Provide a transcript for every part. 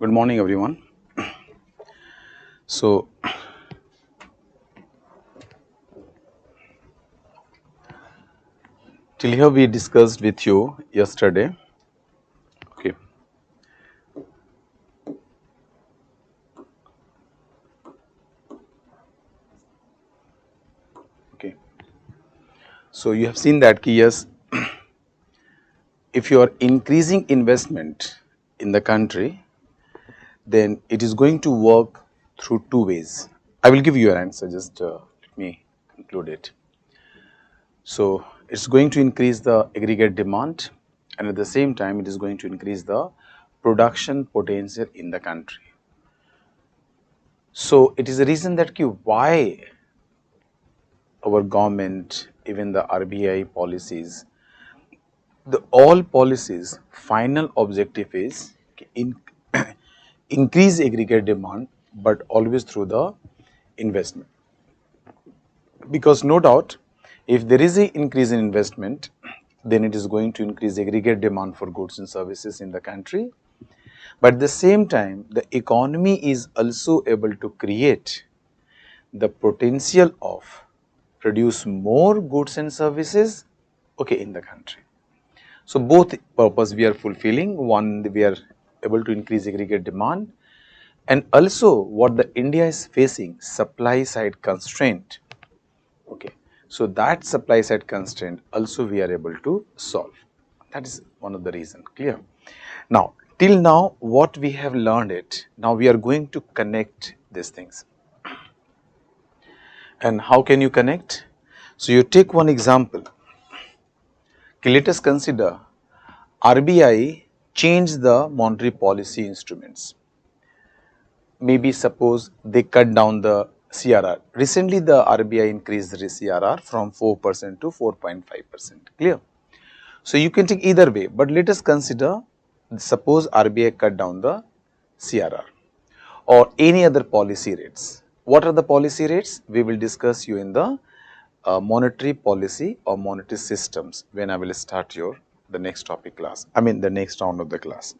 Good morning, everyone. So, till here we discussed with you yesterday. Okay. Okay. So you have seen that yes, if you are increasing investment in the country, then it is going to work through two ways. I will give you an answer. Just let me conclude it. So it's going to increase the aggregate demand, and at the same time, it is going to increase the production potential in the country. So it is the reason that why our government, even the RBI policies, the all policies final objective is in, increase aggregate demand, but always through the investment. Because no doubt, if there is an increase in investment, then it is going to increase aggregate demand for goods and services in the country. But at the same time, the economy is also able to create the potential of produce more goods and services, okay, in the country. So both purpose we are fulfilling. One, we are able to increase aggregate demand, and also what the India is facing, supply side constraint. Okay, so that supply side constraint also we are able to solve. That is one of the reason. Clear? Now, till now, what we have learned it. Now we are going to connect these things. And how can you connect? So you take one example. Okay, let us consider RBI changed the monetary policy instruments. Maybe suppose they cut down the CRR. Recently the RBI increased the CRR from 4% to 4.5%. Clear? So you can take either way, but let us consider suppose RBI cut down the CRR or any other policy rates. What are the policy rates? We will discuss you in the monetary policy or monetary systems when I will start the next topic class. I mean the next round of the class.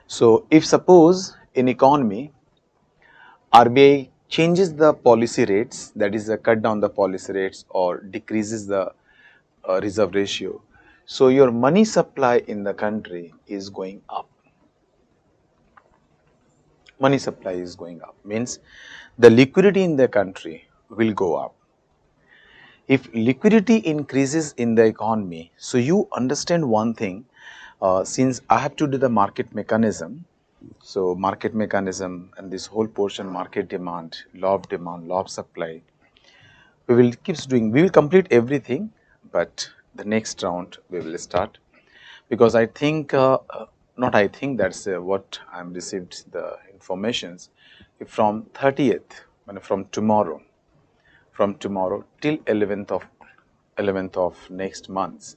So if suppose in economy RBI changes the policy rates, that is cut down the policy rates or decreases the reserve ratio. So your money supply in the country is going up. Money supply is going up means the liquidity in the country will go up. If liquidity increases in the economy, so you understand one thing, since I have to do the market mechanism, so market mechanism and this whole portion market demand, law of supply, we will complete everything, but the next round we will start because I think, not I think, that's what I am received the informations from 30th, from tomorrow till 11th of next month,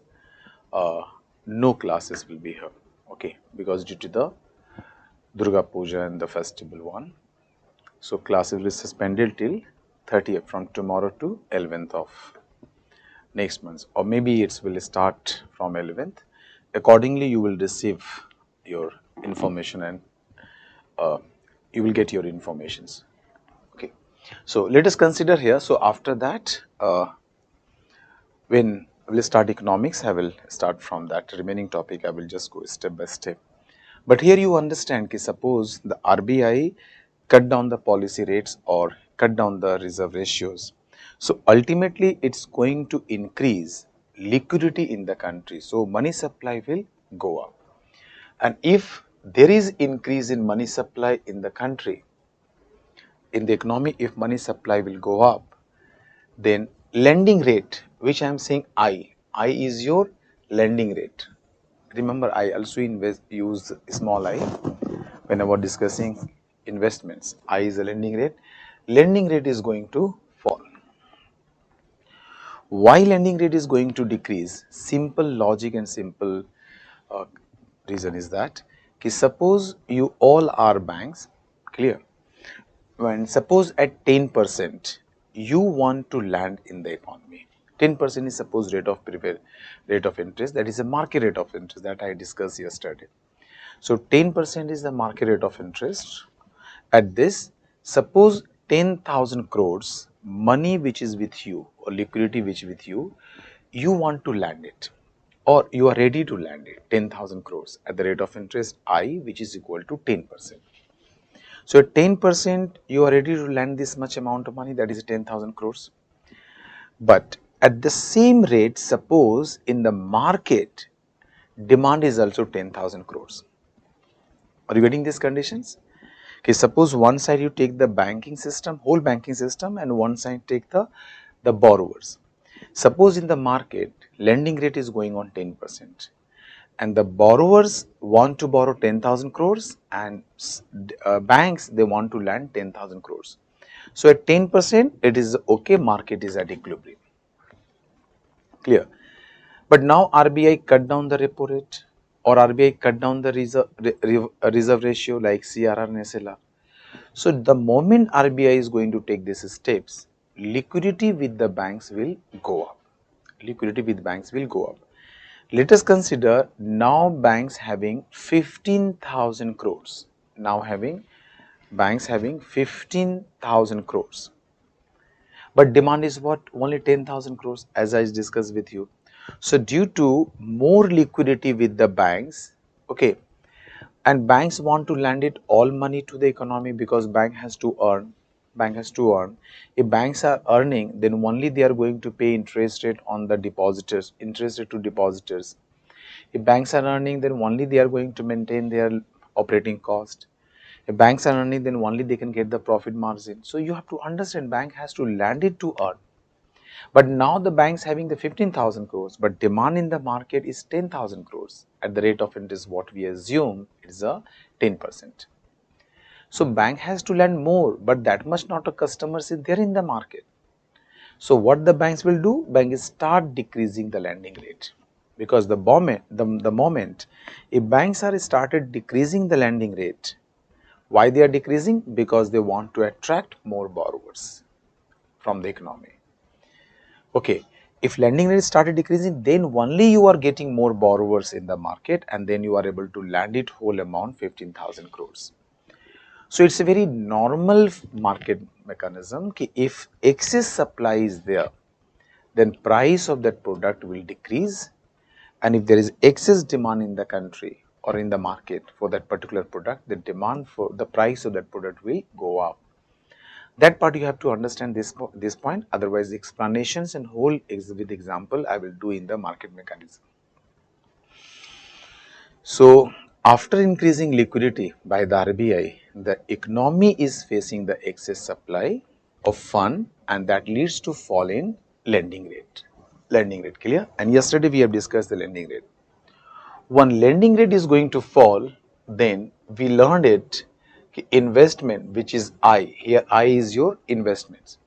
no classes will be here, okay, because due to the Durga Puja and the festival one. So classes will be suspended till 30th, from tomorrow to 11th of next month, or maybe it will start from 11th. Accordingly, you will receive your information and you will get your informations. Okay. So let us consider here. So after that, when we will start economics, I will start from that remaining topic. I will just go step by step. But here you understand, suppose the RBI cut down the policy rates or cut down the reserve ratios. So ultimately, it's going to increase liquidity in the country. So money supply will go up. And if there is increase in money supply in the country, in the economy, if money supply will go up, then lending rate, which I am saying I is your lending rate. Remember, I also use small I when I was discussing investments. I is the lending rate. Lending rate is going to fall. Why lending rate is going to decrease? Simple logic and simple uh, reason is that suppose you all are banks, clear? When suppose at 10% you want to lend in the economy, 10% is suppose rate of interest, that is a market rate of interest that I discussed yesterday. So 10% is the market rate of interest. At this, suppose 10,000 crores money which is with you or liquidity which is with you, you want to lend it or you are ready to lend it 10,000 crores at the rate of interest I, which is equal to 10%. So at 10% you are ready to lend this much amount of money, that is 10,000 crores. But at the same rate, suppose in the market demand is also 10,000 crores. Are you getting these conditions? Okay, suppose one side you take the banking system, whole banking system, and one side take the borrowers. Suppose in the market lending rate is going on 10% and the borrowers want to borrow 10,000 crores and banks they want to lend 10,000 crores. So at 10% it is okay, market is at equilibrium. Clear? But now RBI cut down the repo rate or RBI cut down the reserve ratio like CRR and SLR. So the moment RBI is going to take these steps, liquidity with the banks will go up. Liquidity with banks will go up. Let us consider now banks having 15,000 crores. Now banks having 15,000 crores. But demand is what? Only 10,000 crores as I discussed with you. So due to more liquidity with the banks, okay, and banks want to lend it all money to the economy because bank has to earn. If banks are earning, then only they are going to pay interest rate on the depositors, interest rate to depositors. If banks are earning, then only they are going to maintain their operating cost. If banks are earning, then only they can get the profit margin. So you have to understand bank has to lend it to earn. But now the banks having the 15,000 crores, but demand in the market is 10,000 crores. At the rate of interest, what we assume is a 10%. So bank has to lend more, but that much not a customers is there in the market. So what the banks will do? Banks start decreasing the lending rate. Because the moment if banks are started decreasing the lending rate, why they are decreasing? Because they want to attract more borrowers from the economy. Okay, if lending rate started decreasing, then only you are getting more borrowers in the market and then you are able to lend it whole amount 15,000 crores. So it's a very normal market mechanism ki if excess supply is there, then price of that product will decrease, and if there is excess demand in the country or in the market for that particular product, the demand for the price of that product will go up. That part you have to understand this point, otherwise the explanations and whole with example I will do in the market mechanism. So after increasing liquidity by the RBI, the economy is facing the excess supply of fund and that leads to fall in lending rate. Lending rate, clear? And yesterday we have discussed the lending rate. When lending rate is going to fall, then we learned it investment, which is I. Here I is your investments.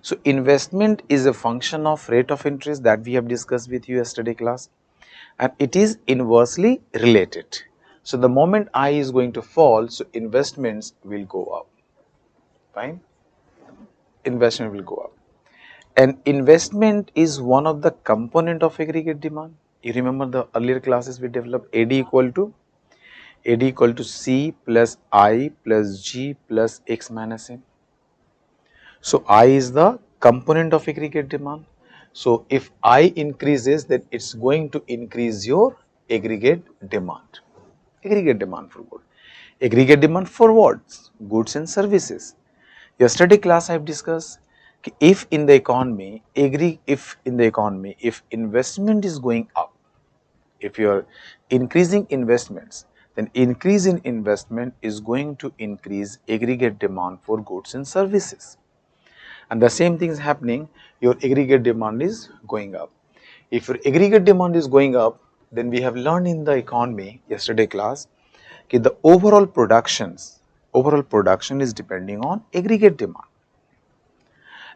So investment is a function of rate of interest that we have discussed with you yesterday class, and it is inversely related. So the moment I is going to fall, so investments will go up. Fine, investment will go up. And investment is one of the component of aggregate demand. You remember the earlier classes we developed AD equal to C plus I plus G plus X minus M. So I is the component of aggregate demand. So if I increases, then it's going to increase your aggregate demand. Aggregate demand for good. Aggregate demand for what? Goods and services. Yesterday class I have discussed if in the economy, if investment is going up, if you are increasing investments, then increase in investment is going to increase aggregate demand for goods and services. And the same thing is happening, your aggregate demand is going up. If your aggregate demand is going up, then we have learned in the economy yesterday class that the overall production is depending on aggregate demand.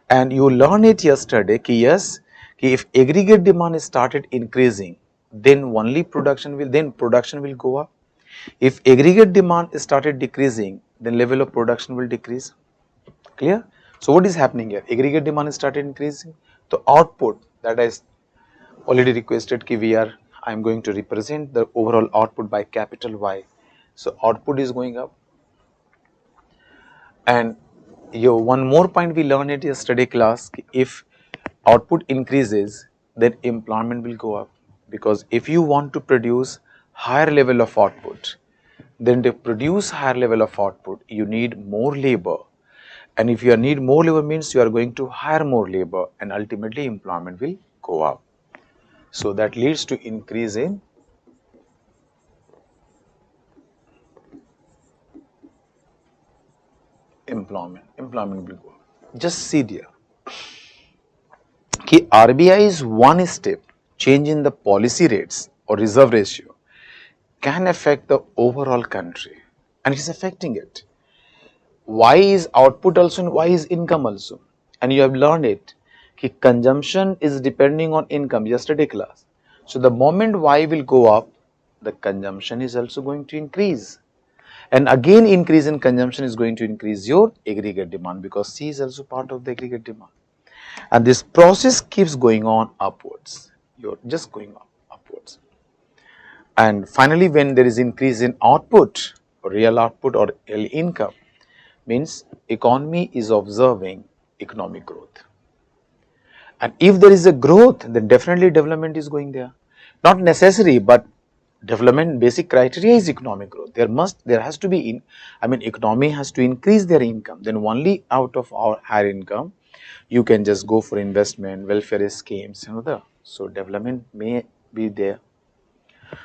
And you learned it yesterday that yes, if aggregate demand started increasing, then only production will go up. If aggregate demand started decreasing, then level of production will decrease. Clear? So what is happening here? Aggregate demand started increasing. The output that I already requested I am going to represent the overall output by capital Y. So output is going up. And one more point we learned at yesterday class, if output increases, then employment will go up. Because if you want to produce higher level of output, then to produce higher level of output, you need more labor. And if you need more labor means you are going to hire more labor, and ultimately employment will go up. So that leads to increase in employment. Employment will go up. Just see there. कि RBI's one step change in the policy rates or reserve ratio can affect the overall country, and it is affecting it. Why is output also and why is income also? And you have learned it. कि consumption is depending on income, yesterday class. So the moment Y will go up, the consumption is also going to increase. And again increase in consumption is going to increase your aggregate demand, because C is also part of the aggregate demand. And this process keeps going on upwards. You're just going upwards. And finally, when there is increase in output, or real output or real income, means economy is observing economic growth. And if there is a growth, then definitely development is going there. Not necessary, but development basic criteria is economic growth. There has to be, economy has to increase their income. Then only out of our higher income, you can just go for investment, welfare schemes, and other. So development may be there.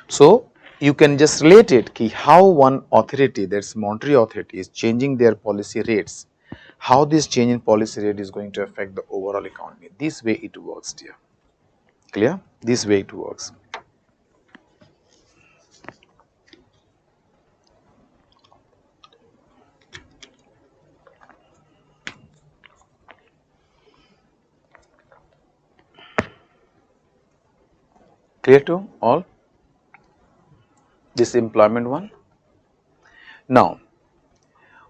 So you can just relate it ki how one authority, that's monetary authority, is changing their policy rates. How this change in policy rate is going to affect the overall economy. This way it works, dear. Clear? This way it works. Clear to all? This employment one. Now,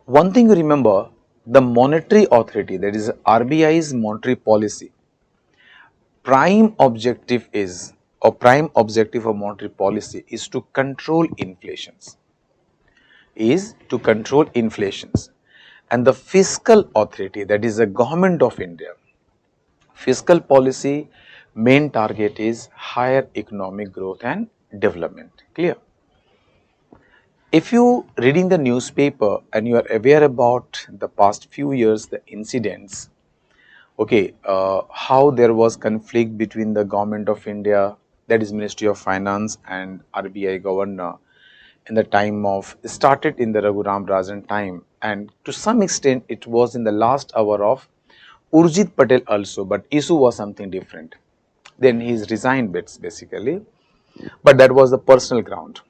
one thing you remember, the monetary authority, that is RBI's monetary policy, prime objective is, or prime objective of monetary policy is to control inflations. And the fiscal authority, that is the government of India, fiscal policy main target is higher economic growth and development. Clear? If you reading the newspaper and you are aware about the past few years, the incidents, okay, how there was conflict between the government of India, that is Ministry of Finance, and RBI governor in the time of, started in the Raghuram Rajan time, and to some extent it was in the last hour of Urjit Patel also, but issue was something different. Then he is resigned basically, but that was the personal ground.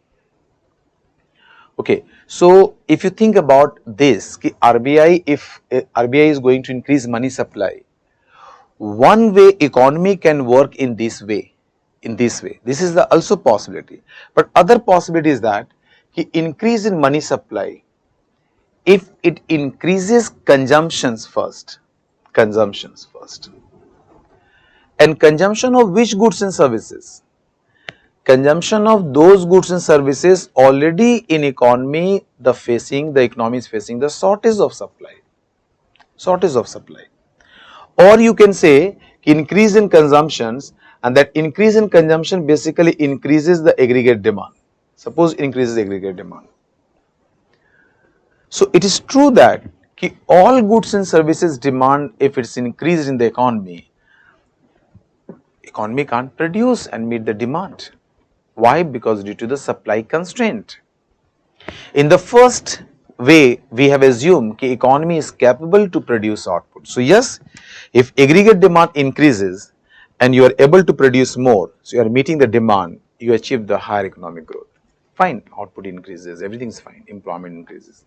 Okay, so if you think about this, RBI, if RBI is going to increase money supply, one way economy can work in this way, this is the also possibility. But other possibility is that increase in money supply, if it increases consumptions first, and consumption of which goods and services? Consumption of those goods and services already in economy, the economy is facing the shortage of supply. Or you can say increase in consumptions, and that increase in consumption basically increases the aggregate demand. Suppose increases aggregate demand. So it is true that all goods and services demand, if it's increased in the economy can't produce and meet the demand. Why? Because due to the supply constraint. In the first way, we have assumed that economy is capable to produce output. So yes, if aggregate demand increases and you are able to produce more, so you are meeting the demand, you achieve the higher economic growth. Fine, output increases, everything is fine, employment increases.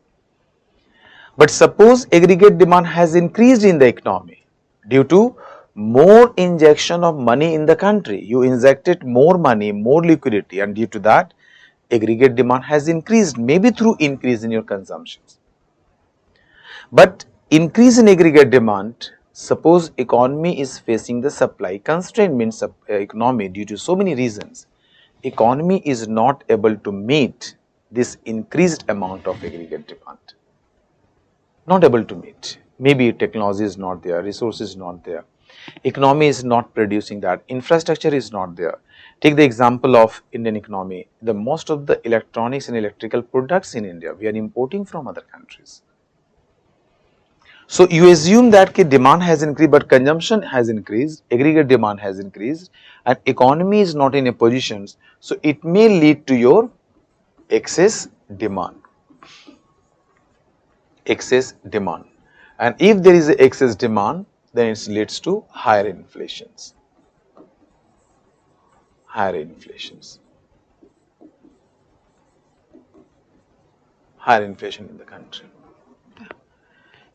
But suppose aggregate demand has increased in the economy due to more injection of money in the country. You injected more money, more liquidity, and due to that, aggregate demand has increased, maybe through increase in your consumptions. But increase in aggregate demand, suppose economy is facing the supply constraint, means economy due to so many reasons, economy is not able to meet this increased amount of aggregate demand. Not able to meet. Maybe technology is not there, resources is not there, economy is not producing that, infrastructure is not there. Take the example of Indian economy. The most of the electronics and electrical products in India we are importing from other countries. So you assume that demand has increased, but consumption has increased, aggregate demand has increased, and economy is not in a position. So it may lead to your excess demand. Excess demand, and if there is a excess demand, then it leads to higher inflations. Higher inflations. Higher inflation in the country.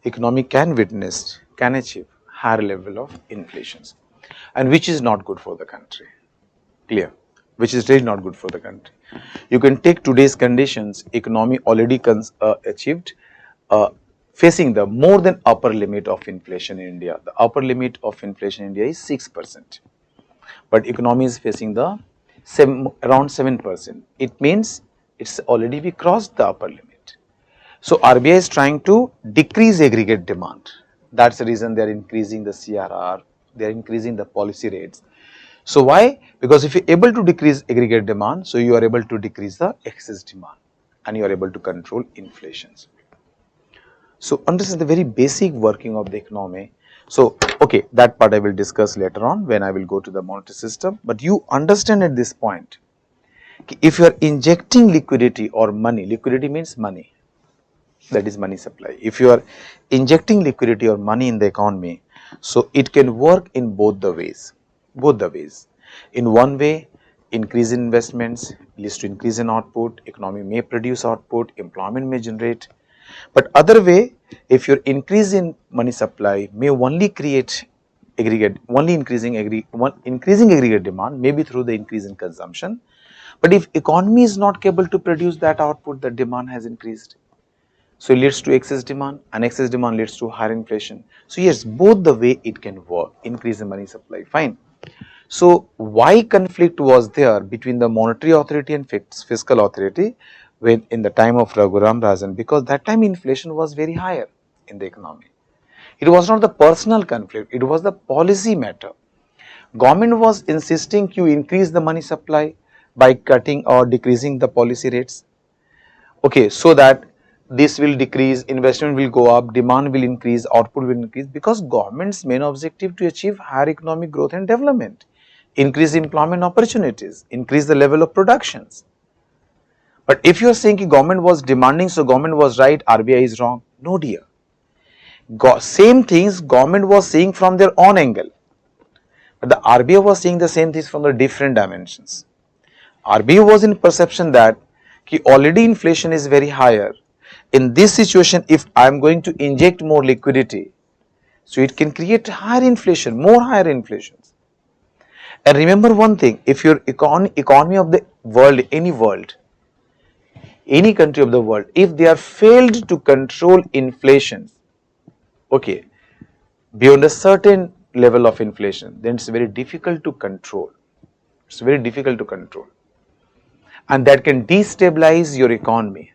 Economy can witness, can achieve higher level of inflations, and which is not good for the country. Clear? Which is really not good for the country. You can take today's conditions, economy already achieved facing the more than upper limit of inflation in India. The upper limit of inflation in India is 6%, but economy is facing the around 7%. It means it's already we crossed the upper limit. So RBI is trying to decrease aggregate demand. That's the reason they are increasing the CRR, they are increasing the policy rates. So why? Because if you are able to decrease aggregate demand, so you are able to decrease the excess demand and you are able to control inflations. So understand the very basic working of the economy. So okay, that part I will discuss later on when I will go to the monetary system, but you understand at this point, if you are injecting liquidity or money, liquidity means money, that is money supply. If you are injecting liquidity or money in the economy, so it can work in both the ways. In one way, increase in investments leads to increase in output, economy may produce output, employment may generate. But other way, if your increase in money supply may only create aggregate, only increasing aggregate demand, maybe through the increase in consumption. But if economy is not able to produce that output, the demand has increased. So it leads to excess demand, and excess demand leads to higher inflation. So yes, both the way it can work, increase in money supply, fine. So why conflict was there between the monetary authority and fiscal authority when in the time of Raghuram Rajan? Because that time inflation was very higher in the economy. It was not the personal conflict, it was the policy matter. Government was insisting to increase the money supply by cutting or decreasing the policy rates. Okay, so that this will decrease, investment will go up, demand will increase, output will increase, because government's main objective to achieve higher economic growth and development, increase employment opportunities, increase the level of productions. But if you are saying government was demanding, so government was right, RBI is wrong, no dear. Same things government was saying from their own angle, but the RBI was saying the same things from the different dimensions. RBI was in perception that already inflation is very higher. In this situation, if I am going to inject more liquidity, so it can create higher inflation, more higher inflations. And remember one thing, if your economy of the world, any country of the world, if they are failed to control inflation, okay, beyond a certain level of inflation, then it's very difficult to control. It's very difficult to control. And that can destabilize your economy.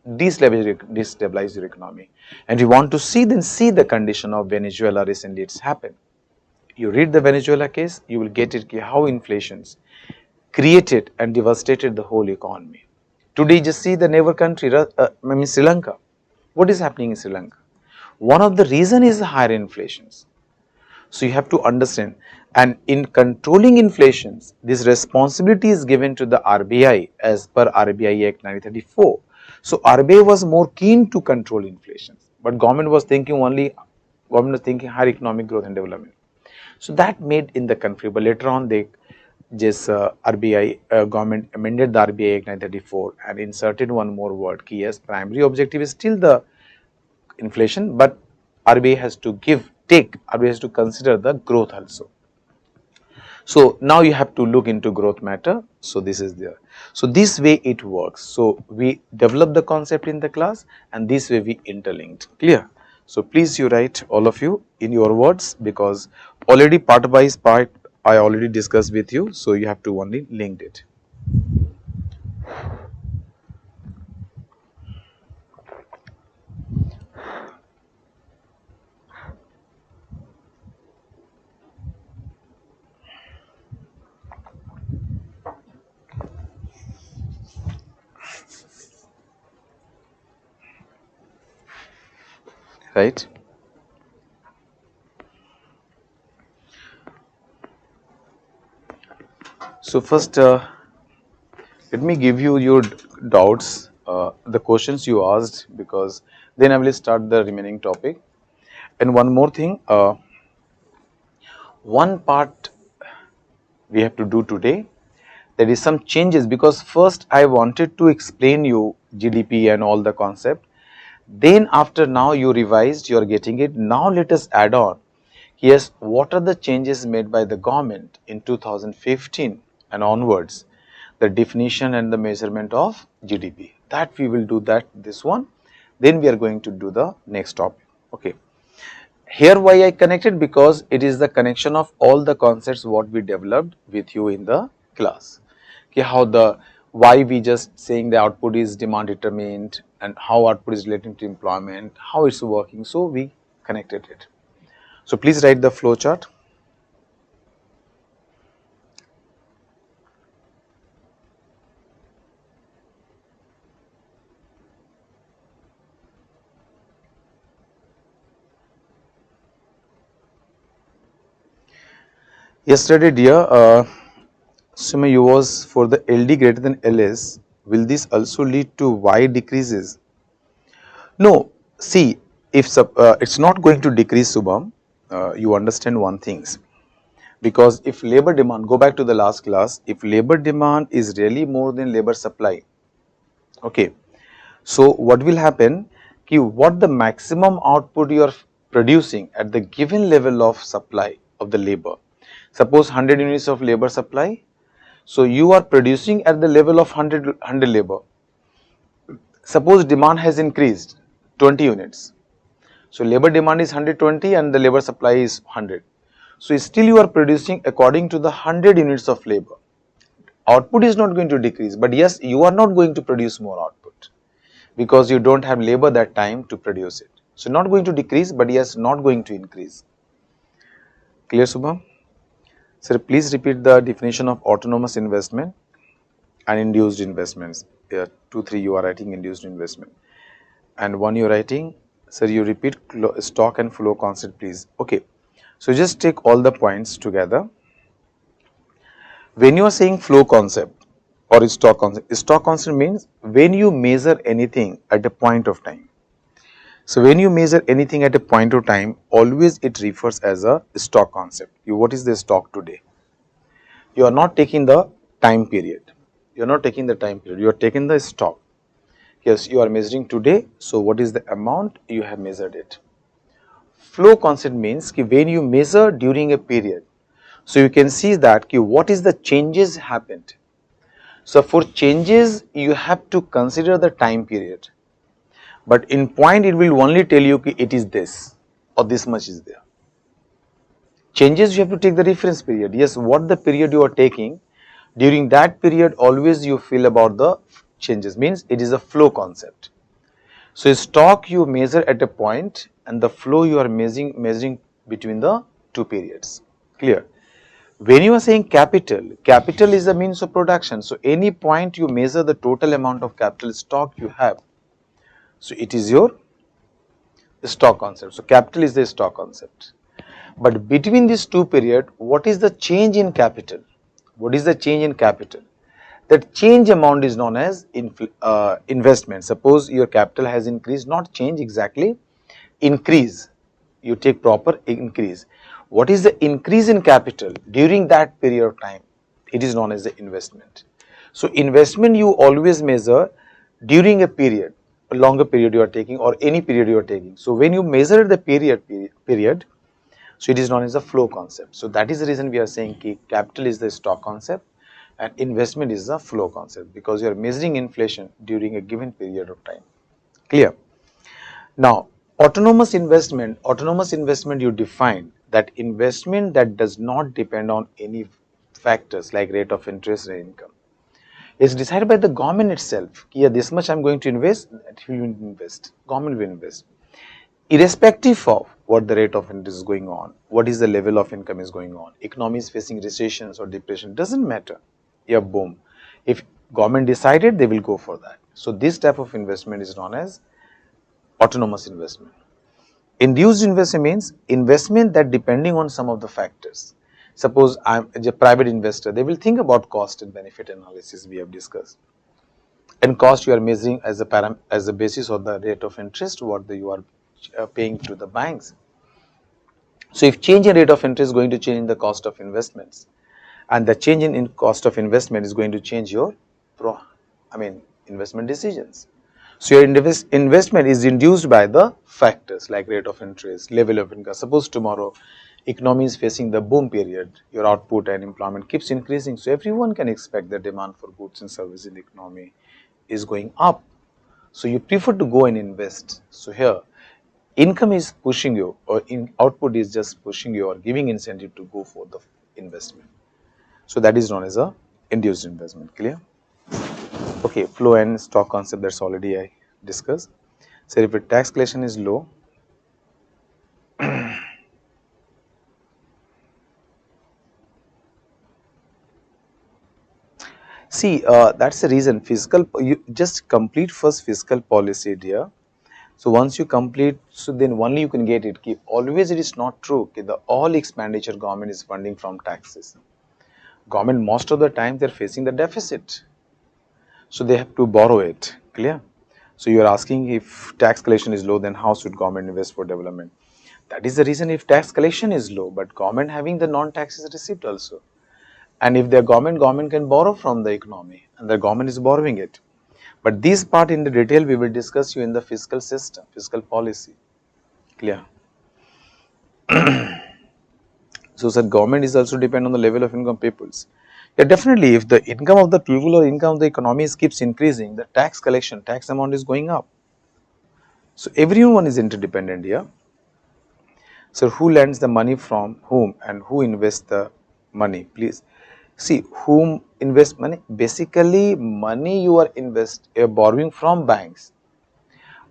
Destabilize your economy. And you want to see, then see the condition of Venezuela recently it's happened. You read the Venezuela case, you will get it how inflations created and devastated the whole economy. Today just see the neighbor country, Sri Lanka. What is happening in Sri Lanka? One of the reason is the higher inflations. So you have to understand, and in controlling inflations, this responsibility is given to the RBI as per RBI Act 1934. So RBI was more keen to control inflation, but government was thinking higher economic growth and development. So that made in the conflict, but later on they just RBI government amended the RBI Act 1934 and inserted one more word, key as primary objective is still the inflation, but RBI has to RBI has to consider the growth also. So now you have to look into growth matter. So this is there. So this way it works. So we develop the concept in the class and this way we interlinked. Clear? So please you write all of you in your words, because already part by part I already discussed with you. So you have to only link it. right? So first, let me give you your doubts, the questions you asked, because then I will start the remaining topic. And one more thing, one part we have to do today, there is some changes, because first I wanted to explain you GDP and all the concept. Then after now you revised, you are getting it. Now let us add on. Yes, what are the changes made by the government in 2015 and onwards? The definition and the measurement of GDP. That we will do that this one. Then we are going to do the next topic. Okay. Here why I connected, because it is the connection of all the concepts what we developed with you in the class. Okay, how the why we just saying the output is demand determined and how output is relating to employment, how it's working. So we connected it. So please write the flow chart. Yesterday, dear, Suma, you was for the LD greater than LS. Will this also lead to Y decreases? No. See, if it's not going to decrease, Subham, you understand one thing. Because if labor demand, go back to the last class, if labor demand is really more than labor supply, okay, so what will happen, ki what the maximum output you are producing at the given level of supply of the labor, suppose 100 units of labor supply, so you are producing at the level of 100 labor, suppose demand has increased 20 units, so labor demand is 120 and the labor supply is 100. So still you are producing according to the 100 units of labor. Output is not going to decrease, but yes, you are not going to produce more output because you don't have labor that time to produce it. So not going to decrease, but yes, not going to increase. Clear, Subham? Sir, please repeat the definition of autonomous investment and induced investments. 2, 3 you are writing induced investment. And 1 you are writing, sir, you repeat stock and flow concept, please. Okay. So just take all the points together. When you are saying flow concept or stock concept means when you measure anything at a point of time. So when you measure anything at a point of time, always it refers as a stock concept. What is the stock today? You are not taking the time period. You are not taking the time period. You are taking the stock. Yes, you are measuring today. So what is the amount you have measured it? Flow concept means कि when you measure during a period, so you can see that कि what is the changes happened. So for changes you have to consider the time period, but in point it will only tell you कि it is this or this much is there. Changes you have to take the reference period. Yes, what the period you are taking, during that period always you feel about the changes, means it is a flow concept. So stock you measure at a point and the flow you are measuring between the two periods. Clear? When you are saying capital, capital is the means of production. So any point you measure the total amount of capital stock you have. So it is your stock concept. So capital is the stock concept. But between these two periods, what is the change in capital? What is the change in capital? That change amount is known as investment. Suppose your capital has increased, not change exactly, increase. You take proper increase. What is the increase in capital during that period of time? It is known as the investment. So investment you always measure during a period, a longer period you are taking or any period you are taking. So when you measure the period, so it is known as the flow concept. So that is the reason we are saying ki capital is the stock concept and investment is the flow concept, because you are measuring inflation during a given period of time. Clear? Now, autonomous investment you define that investment that does not depend on any factors like rate of interest and income. It's decided by the government itself. Yeah, this much I'm going to invest, that will invest. Government will invest. Irrespective of what the rate of interest is going on, what is the level of income is going on, economy is facing recessions or depression, doesn't matter. Yeah, boom. If government decided, they will go for that. So this type of investment is known as autonomous investment. Induced investment means investment that depending on some of the factors. Suppose I'm a private investor, they will think about cost and benefit analysis we have discussed. And cost you are measuring as a basis of the rate of interest what you are paying to the banks. So if change in rate of interest is going to change in the cost of investments, and the change in cost of investment is going to change your investment decisions. So your investment is induced by the factors like rate of interest, level of income. Suppose tomorrow economy is facing the boom period, your output and employment keeps increasing, so everyone can expect the demand for goods and services in the economy is going up. So you prefer to go and invest. So here income is pushing you, or output is just pushing you or giving incentive to go for the investment. So that is known as a induced investment. Clear? Okay, flow and stock concept, that's already I discussed. So if the tax collection is low, see that's the reason fiscal, you just complete first fiscal policy dear. So once you complete, so then only you can get it. Always it is not true. The all expenditure government is funding from taxes. Government most of the time they are facing the deficit. So they have to borrow it. Clear? So you are asking if tax collection is low, then how should government invest for development? That is the reason if tax collection is low, but government having the non-taxes receipt also. And if the government can borrow from the economy and the government is borrowing it. But this part in the detail we will discuss you in the fiscal system, fiscal policy. Clear? So sir, government is also depend on the level of income peoples. Yeah, definitely if the income of the people or income of the economy keeps increasing, the tax collection, tax amount is going up. So everyone is interdependent here. So who lends the money from whom and who invests the money? Please see whom invest money. Basically, money you are borrowing from banks.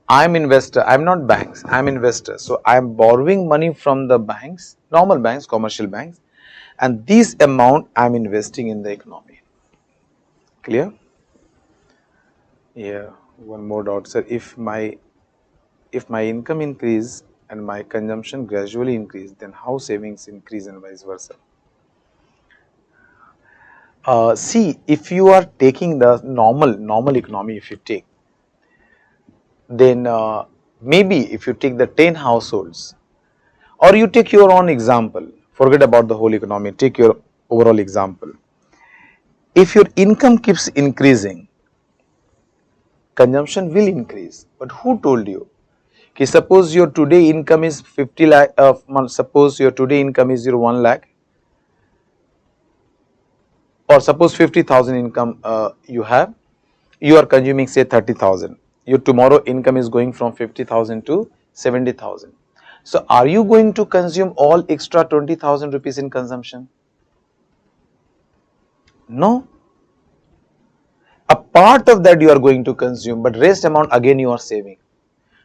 I am investor. I am not banks. I am investor. So I am borrowing money from the banks, normal banks, commercial banks, and this amount I am investing in the economy. Clear? Yeah. One more doubt, sir. If my income increase and my consumption gradually increase, then how savings increase and vice versa? See, if you are taking the normal economy, if you take, then maybe if you take the 10 households, or you take your own example, forget about the whole economy, take your overall example. If your income keeps increasing, consumption will increase. But who told you? Okay, suppose your today income is 50 lakh, suppose your today income is your 1 lakh, or suppose 50,000 income you have, you are consuming say 30,000. Your tomorrow income is going from 50,000 to 70,000. So are you going to consume all extra 20,000 rupees in consumption? No. A part of that you are going to consume, but rest amount again you are saving.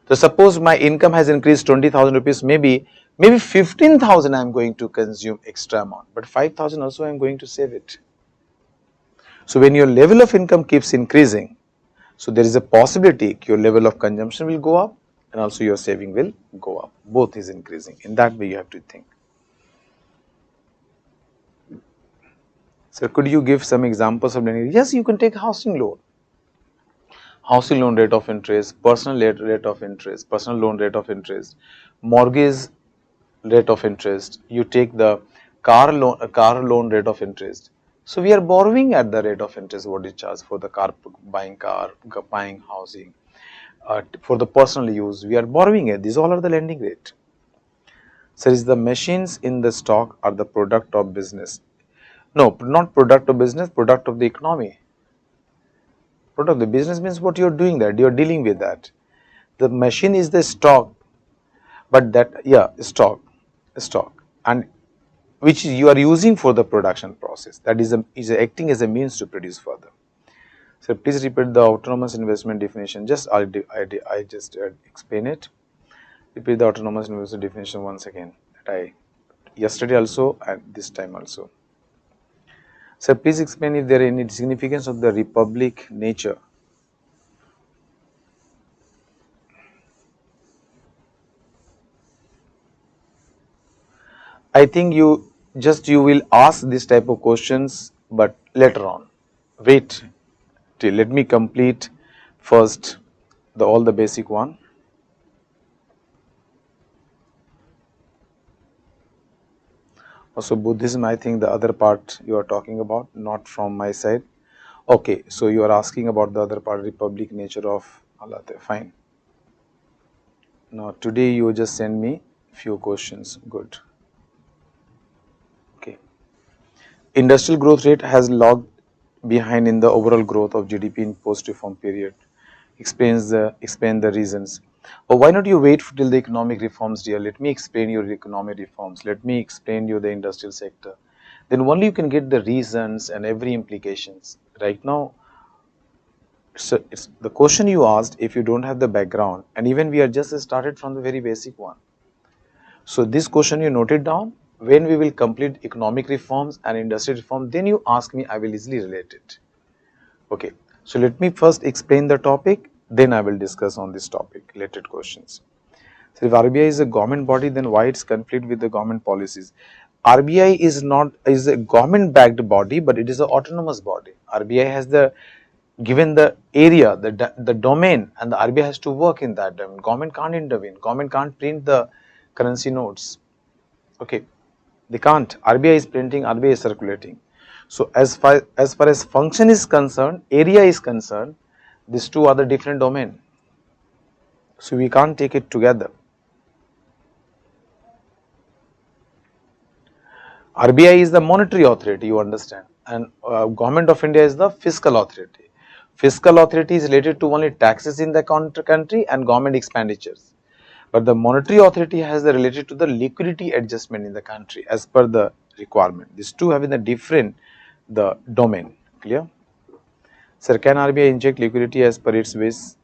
So suppose my income has increased 20,000 rupees, maybe 15,000 I am going to consume extra amount, but 5,000 also I am going to save it. So when your level of income keeps increasing, so there is a possibility your level of consumption will go up and also your saving will go up. Both is increasing. In that way you have to think. So could you give some examples of lending? Yes, you can take housing loan. Housing loan rate of interest, personal rate of interest, personal loan rate of interest, mortgage rate of interest. You take the car loan rate of interest. So we are borrowing at the rate of interest what is charged for the car, buying housing. For the personal use, we are borrowing it. These all are the lending rate. So is the machines in the stock are the product of business? No, not product of business, product of the economy. Product of the business means what you are doing that, you are dealing with that. The machine is the stock, but that, yeah, stock, and which you are using for the production process, that is acting as a means to produce further. So please repeat the autonomous investment definition. Just I just explain it. Repeat the autonomous investment definition once again, that I yesterday also and this time also. So please explain if there are any significance of the republic nature. I think you will ask this type of questions, but later on. Wait till let me complete first all the basic one. Also Buddhism, I think the other part you are talking about, not from my side. Okay, so you are asking about the other part, republic nature of Allah. Fine. Now today you just send me few questions. Good. Okay. Industrial growth rate has lagged behind in the overall growth of GDP in post-reform period. Explain the reasons. Or why not you wait till the economic reforms, dear? Let me explain your economic reforms. Let me explain you the industrial sector. Then only you can get the reasons and every implications. Right now, so it's the question you asked. If you don't have the background, and even we are just started from the very basic one. So this question you noted down. When we will complete economic reforms and industrial reform, then you ask me, I will easily relate it. Okay, so let me first explain the topic, then I will discuss on this topic, related questions. So if RBI is a government body, then why it's conflict with the government policies? RBI is a government backed body, but it is an autonomous body. RBI has given the area, the domain, and the RBI has to work in that domain. Government can't intervene. Government can't print the currency notes. Okay, they can't. RBI is printing, RBI is circulating. So as far as function is concerned, area is concerned, these two are the different domain. So we can't take it together. RBI is the monetary authority, you understand, and Government of India is the fiscal authority. Fiscal authority is related to only taxes in the country and government expenditures. But the monetary authority has the related to the liquidity adjustment in the country as per the requirement. These two have in the different the domain. Clear? Sir, can RBI inject liquidity as per its ways?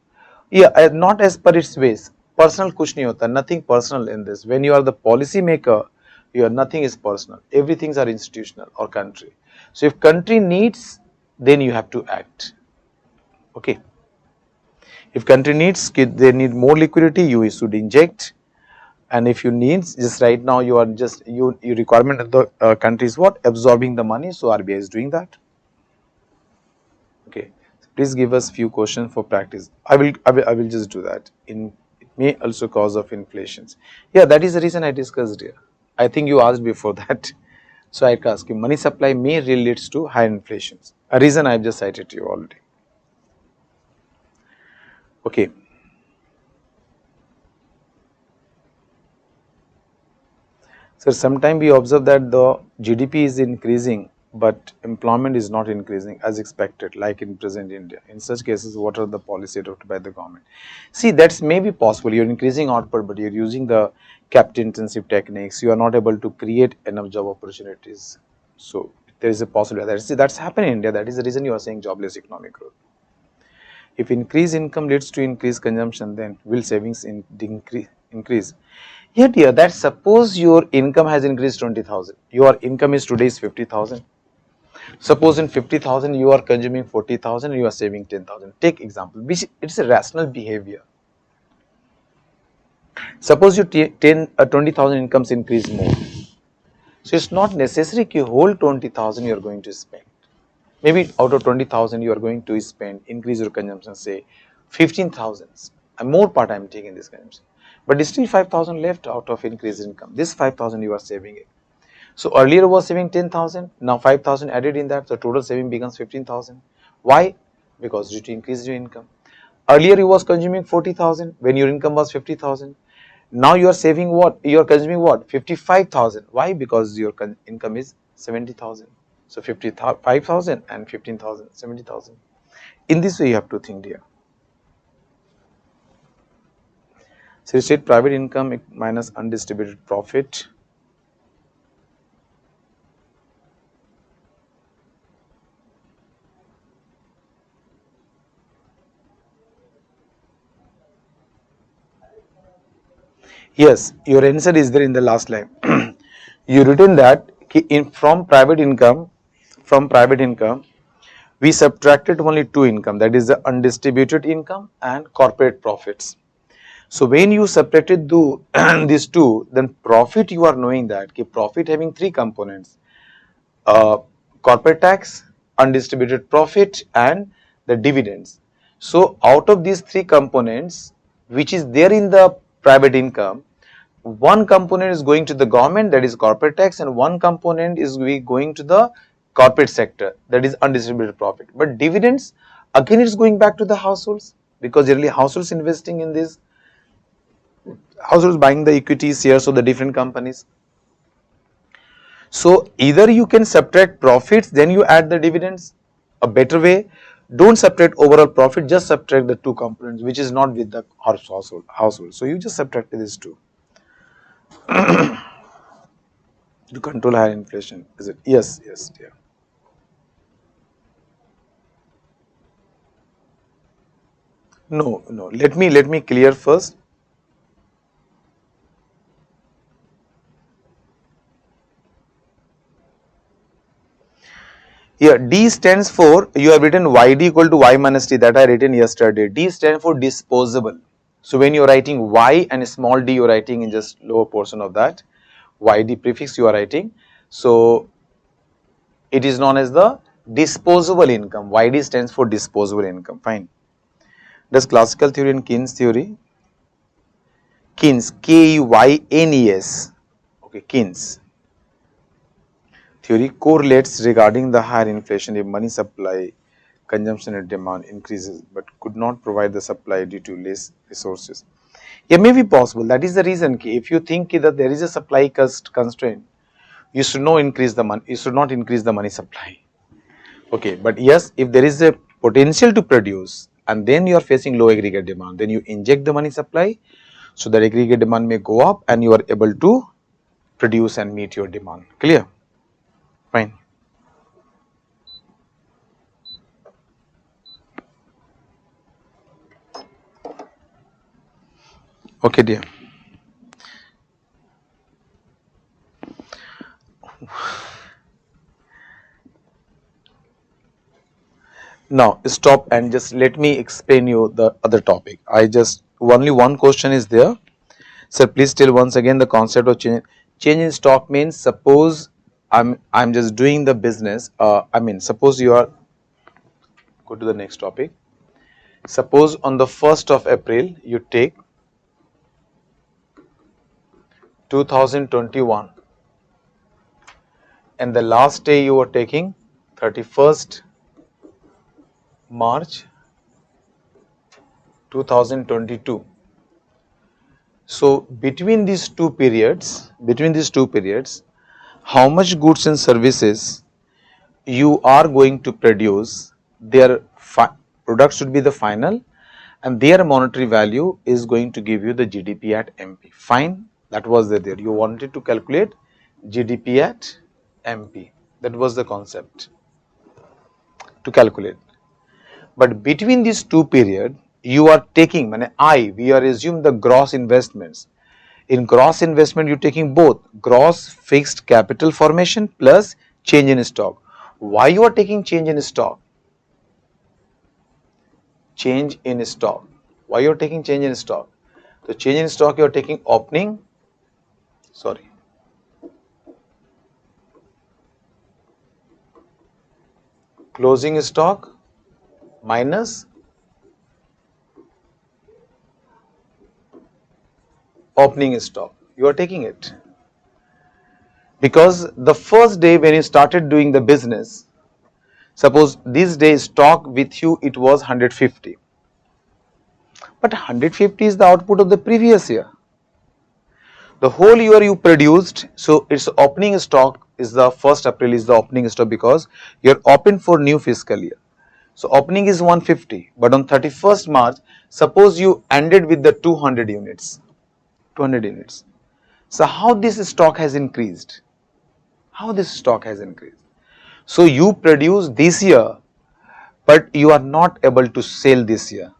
Yeah, not as per its ways. Personal kuch nahi hota, nothing personal in this. When you are the policy maker, nothing is personal. Everything are institutional or country. So if country needs, then you have to act. Okay. If country needs, they need more liquidity, you should inject. And if you need, just right now you are just your requirement of the country is what? Absorbing the money. So RBI is doing that. Okay. Please give us few questions for practice. I will just do that. It may also cause of inflations. Yeah, that is the reason I discussed here. I think you asked before that. So I ask you, money supply may relates to high inflations. A reason I have just cited to you already. Okay. So sometimes we observe that the GDP is increasing, but employment is not increasing as expected, like in present India. In such cases, what are the policy adopted by the government? See, that's maybe possible. You're increasing output, but you're using the capital intensive techniques. You are not able to create enough job opportunities. So there is a possibility. That's happening in India. That is the reason you are saying jobless economic growth. If increased income leads to increased consumption, then will savings increase? Yet here, that suppose your income has increased 20,000. Your income is today is 50,000. Suppose in 50,000 you are consuming 40,000 and you are saving 10,000. Take example, which it's a rational behavior. Suppose your 20,000 incomes increase more. So it's not necessary that you whole 20,000 you are going to spend. Maybe out of 20,000 you are going to spend, increase your consumption, say 15,000. And more part I am taking this consumption. But still 5,000 left out of increased income. This 5,000 you are saving it. So earlier was saving 10,000, now 5,000 added in that, so total saving becomes 15,000. Why? Because due to increase your income. Earlier you was consuming 40,000 when your income was 50,000. Now you are saving what? You are consuming what? 55,000. Why? Because your income is 70,000. So 55,000 and 15,000, 70,000. In this way you have to think, dear. So state private income minus undistributed profit. Yes, your answer is there in the last line. You written that from private income, we subtracted only two income, that is the undistributed income and corporate profits. So when you separated these two, then profit, you are knowing that profit having three components: uh, corporate tax, undistributed profit, and the dividends. So out of these three components, which is there in the private income, one component is going to the government, that is corporate tax, and one component is going to the corporate sector, that is undistributed profit. But dividends, again, it's going back to the households, because generally households investing in this, households buying the equity shares of the different companies. So either you can subtract profits, then you add the dividends. A better way, don't subtract overall profit, just subtract the two components which is not with the household. So you just subtract these two to control higher inflation. Is it? Yes, yes, yeah. No, no. Let me clear first. Yeah, D stands for, you have written YD equal to Y minus T, that I written yesterday. D stands for disposable. So when you are writing Y and small d, you are writing in just lower portion of that. YD prefix you are writing. So it is known as the disposable income. YD stands for disposable income. Fine. Does classical theory and Keynes theory? Keynes, Keynes. Okay, Keynes theory correlates regarding the higher inflation if money supply, consumption and demand increases but could not provide the supply due to less resources. It may be possible. That is the reason if you think that there is a supply constraint, you should not increase the money. You should not increase the money supply. Okay, but yes, if there is a potential to produce and then you are facing low aggregate demand, then you inject the money supply so that aggregate demand may go up and you are able to produce and meet your demand. Clear? Fine. Okay, dear. Now stop and just let me explain you the other topic. I just only one question is there. Sir, please tell once again the concept of change. Change in stock means suppose I'm just doing the business. Suppose you are, go to the next topic. Suppose on the 1st of April you take 2021 and the last day you are taking 31st March 2022. So between these two periods, how much goods and services you are going to produce, their product should be the final and their monetary value is going to give you the GDP at MP. Fine, that was there. You wanted to calculate GDP at MP. That was the concept to calculate. But between these two periods, you are taking, we are assume the gross investments. In gross investment, you're taking both gross fixed capital formation plus change in stock. Why you are taking change in stock? Change in stock. Why you are taking change in stock? So change in stock, you are taking closing stock minus opening stock. You are taking it. Because the first day when you started doing the business, suppose this day stock with you it was 150. But 150 is the output of the previous year. The whole year you produced, so its opening stock is the 1st April is the opening stock because you are open for new fiscal year. So opening is 150, but on 31st March, suppose you ended with the 200 units. 200 units. So how this stock has increased? How this stock has increased? So you produce this year, but you are not able to sell this year.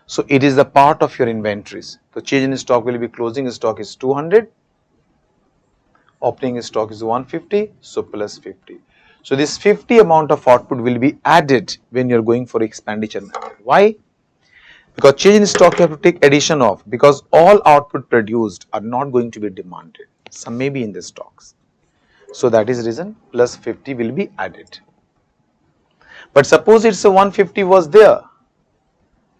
So it is the part of your inventories. So change in stock will be closing stock is 200, opening stock is 150, so plus 50. So this 50 amount of output will be added when you are going for expenditure method. Why? Because change in stock you have to take addition of, because all output produced are not going to be demanded. Some may be in the stocks. So that is reason plus 50 will be added. But suppose it's a 150 was there,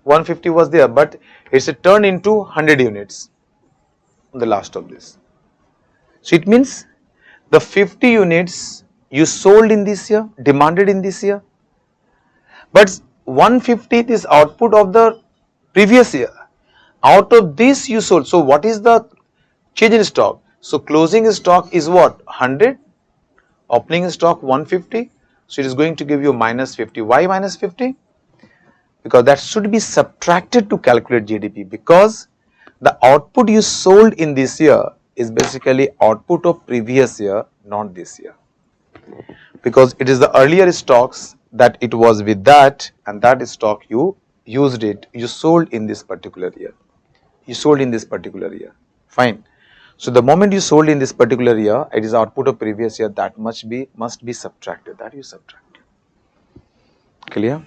150 was there, but it's a turn into 100 units on the last of this. So it means the 50 units you sold in this year, demanded in this year, but 150 is output of the previous year. Out of this you sold. So what is the change in stock? So closing stock is what? 100, opening stock 150. So it is going to give you minus 50. Why minus 50? Because that should be subtracted to calculate GDP, because the output you sold in this year is basically output of previous year, not this year. Because it is the earlier stocks that it was with that, and that stock you used it, you sold in this particular year. You sold in this particular year. Fine. So the moment you sold in this particular year, it is output of previous year, that must be subtracted. That you subtract. Clear?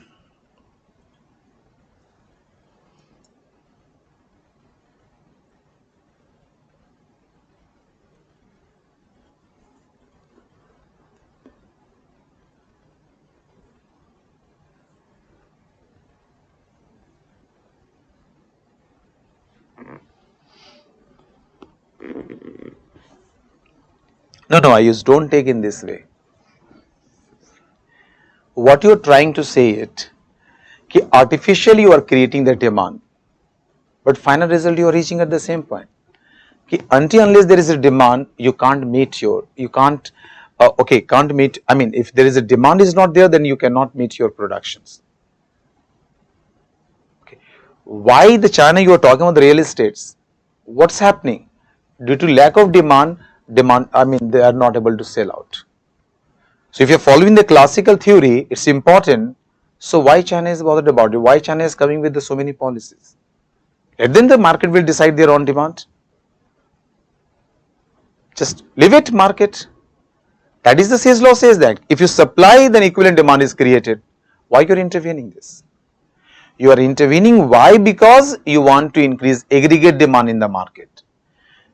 No, Ayush, don't take in this way. What you are trying to say it, कि artificially you are creating the demand, but final result you are reaching at the same point. कि until unless there is a demand, you can't meet your, can't meet, I mean, if there is a demand is not there, then you cannot meet your productions. Okay. Why the China you are talking about the real estates? What's happening? Due to lack of demand, I mean, they are not able to sell out. So if you are following the classical theory, it's important. So why China is bothered about it? Why China is coming with so many policies? And then the market will decide their own demand. Just leave it, market. That is the Say's law says that if you supply, then equivalent demand is created. Why you are intervening this? You are intervening why? Because you want to increase aggregate demand in the market.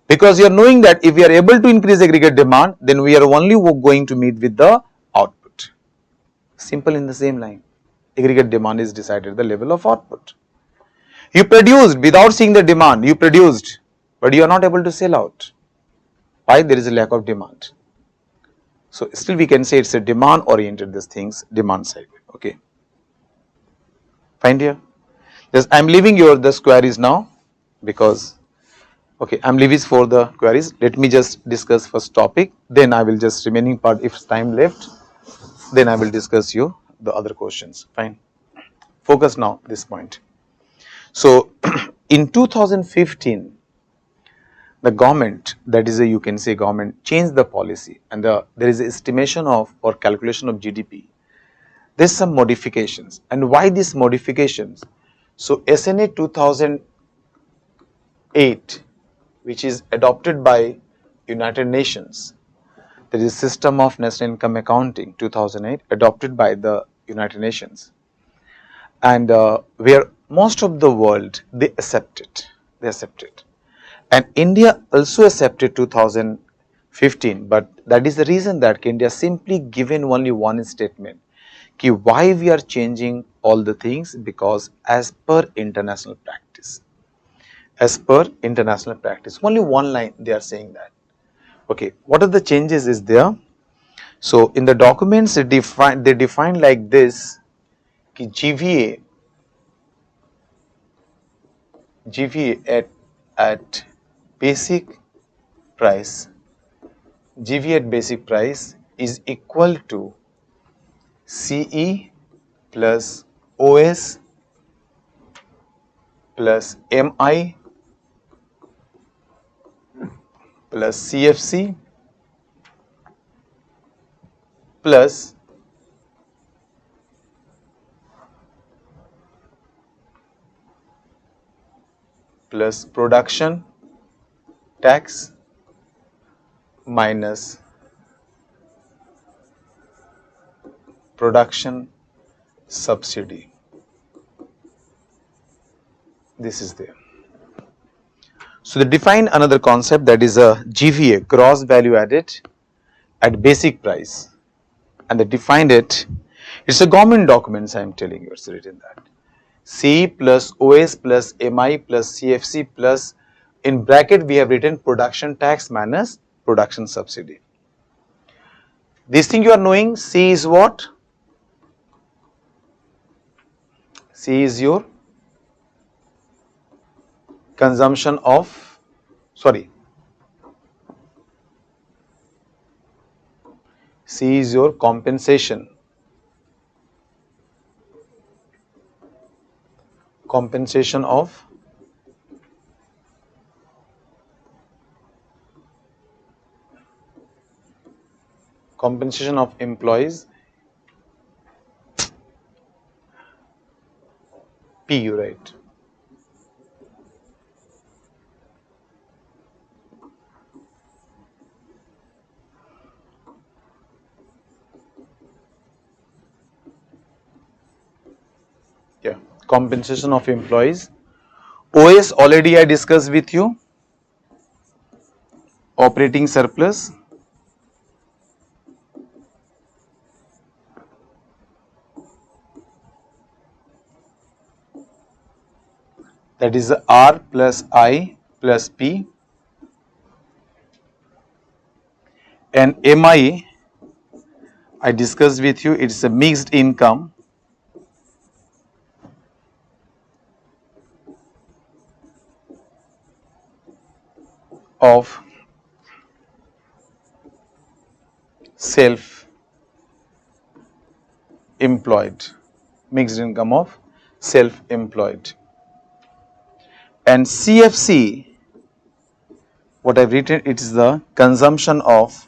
Because you are knowing that if we are able to increase aggregate demand, then we are only going to meet with the output. Simple in the same line. Aggregate demand is decided at the level of output. You produced without seeing the demand, you produced, but you are not able to sell out. Why? There is a lack of demand. So still we can say it's a demand oriented, these things, demand side. Okay. Find here. Yes, I am leaving the queries now, because okay, I am leaving for the queries. Let me just discuss first topic, then I will just remaining part, if time left, then I will discuss you the other questions. Fine. Focus now this point. So in 2015, the government, that is you can say government, changed the policy, and there is estimation of or calculation of GDP. There is some modifications, and why these modifications? So SNA 2008, which is adopted by United Nations, there is system of national income accounting 2008 adopted by the United Nations, and where most of the world they accept it, and India also accepted 2015, but that is the reason that India simply given only one statement, ki why we are changing all the things, because as per international practice, only one line they are saying that. Okay, what are the changes is there? So in the documents they define like this, ki GVA at basic price, GVA at basic price is equal to CE plus OS plus MI plus CFC plus production tax minus production subsidy. This is there. So they define another concept, that is a GVA, gross value added at basic price, and they defined it. It's a government documents, I am telling you, it's written that C plus OS plus MI plus CFC plus, in bracket we have written production tax minus production subsidy. This thing you are knowing, C is what? C is your consumption of, C is your compensation of employees. P, you write. Yeah, compensation of employees. OS already I discussed with you, operating surplus. That is R plus I plus P, and MI I discussed with you, it's a mixed income of self-employed, mixed income of self-employed. And CFC, what I've written, it is the consumption of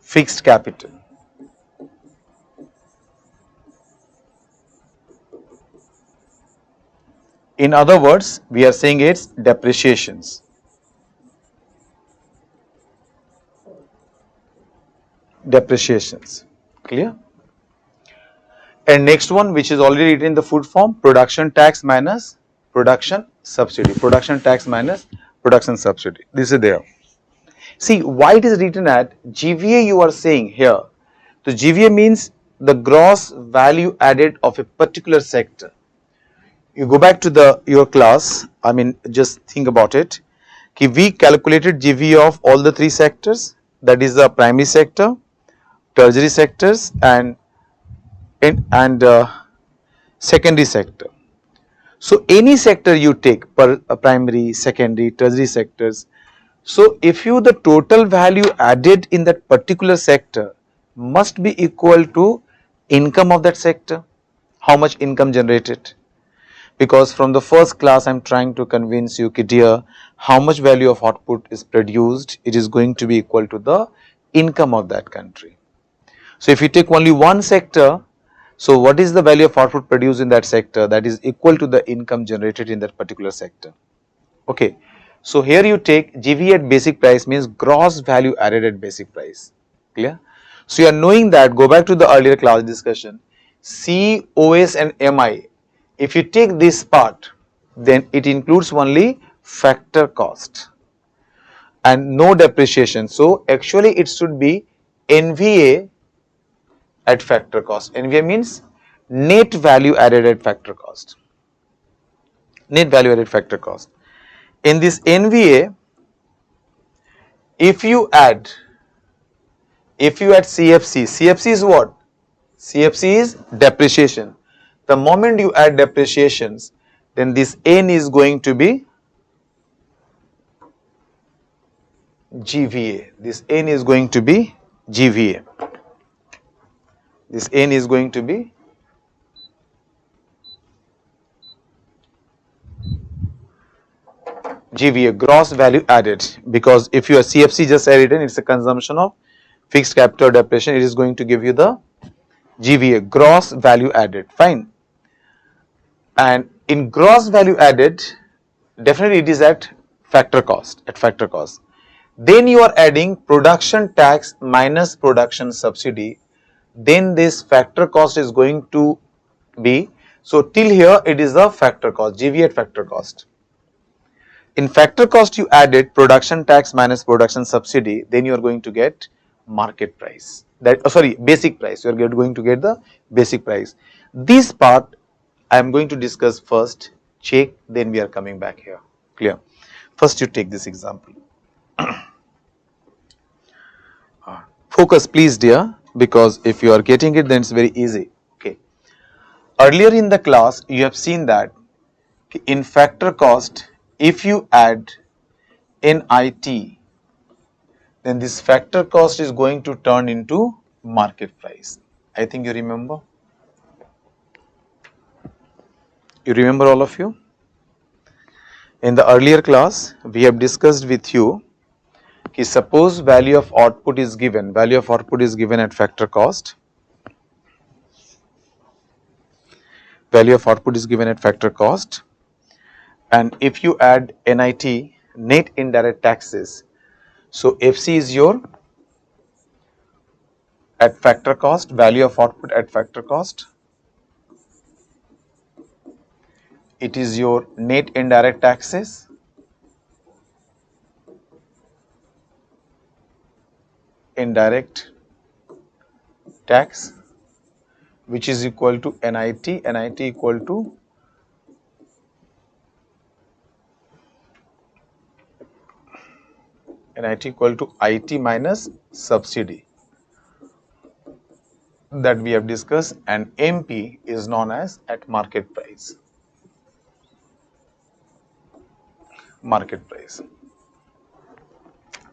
fixed capital. In other words, we are saying it's depreciations. Clear? And next one, which is already written in the full form, production tax minus production subsidy. Production tax minus production subsidy. This is there. See, why it is written at GVA you are saying here. So GVA means the gross value added of a particular sector. You go back to your class, I mean just think about it. We calculated GVA of all the three sectors, that is the primary sector, tertiary sectors and secondary sector. So any sector you take, primary, secondary, tertiary sectors. So if the total value added in that particular sector must be equal to income of that sector, how much income generated. Because from the first class I am trying to convince you, dear, how much value of output is produced, it is going to be equal to the income of that country. So if you take only one sector, so what is the value of output produced in that sector, that is equal to the income generated in that particular sector. Okay. So here you take GVA at basic price means gross value added at basic price. Clear? So you are knowing that, go back to the earlier class discussion, C, OS and MI. If you take this part, then it includes only factor cost and no depreciation. So actually it should be NVA at factor cost. NVA means net value added at factor cost. Net value added factor cost. In this NVA, if you add CFC, CFC is what? CFC is depreciation. The moment you add depreciations, then this N is going to be GVA. This N is going to be GVA. This N is going to be GVA, gross value added, because if your CFC just written, it's a consumption of fixed capital depreciation, it is going to give you the GVA, gross value added, fine. And in gross value added, definitely it is at factor cost, Then you are adding production tax minus production subsidy. then this factor cost is going to be, so till here it is the factor cost, GV at factor cost. In factor cost you added production tax minus production subsidy, then you are going to get market price, that basic price, you are going to get the basic price. This part I am going to discuss first, check, then we are coming back here, clear. First you take this example. Focus please dear, because if you are getting it then it's very easy. Okay. Earlier in the class you have seen that in factor cost, if you add NIT, then this factor cost is going to turn into market price. I think you remember. You remember all of you? In the earlier class, we have discussed with you, suppose value of output is given at factor cost. Value of output is given at factor cost, and if you add NIT, net indirect taxes, so FC is your at factor cost, value of output at factor cost, it is your net indirect taxes, indirect tax, which is equal to NIT, NIT equal to IT minus subsidy that we have discussed, and MP is known as at market price. Market price.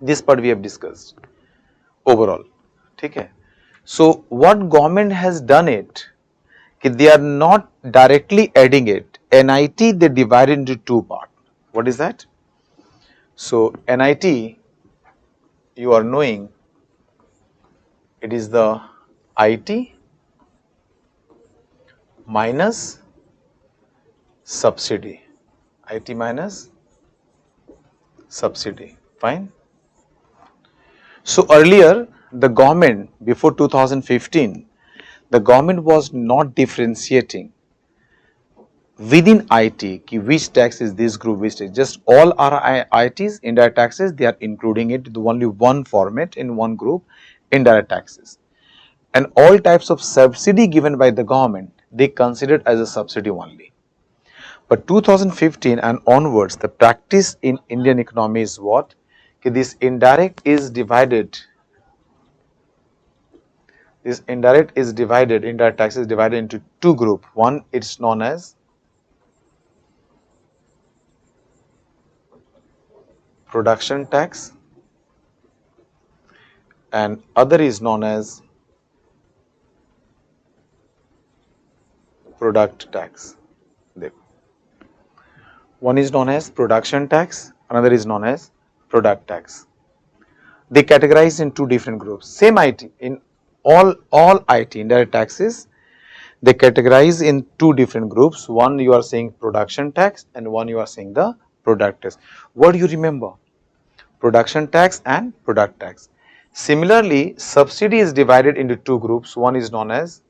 This part we have discussed overall. Okay. So what government has done it, they are not directly adding it. NIT they divide into two parts. What is that? So NIT, you are knowing, it is the IT minus subsidy. IT minus subsidy. Fine. So earlier the government, before 2015, the government was not differentiating within IT which tax is this group, which tax, just all are ITs, indirect taxes, they are including it to only one format in one group, indirect taxes, and all types of subsidy given by the government they considered as a subsidy only. But 2015 and onwards, the practice in Indian economy is what? This indirect is divided. Indirect tax is divided into two groups. One, it's known as production tax, and other is known as product tax. One is known as production tax, another is known as product tax. They categorize in two different groups. Same IT, in all IT indirect taxes, they categorize in two different groups. One you are saying production tax, and one you are saying the product tax. What do you remember? Production tax and product tax. Similarly, subsidy is divided into two groups. One is known as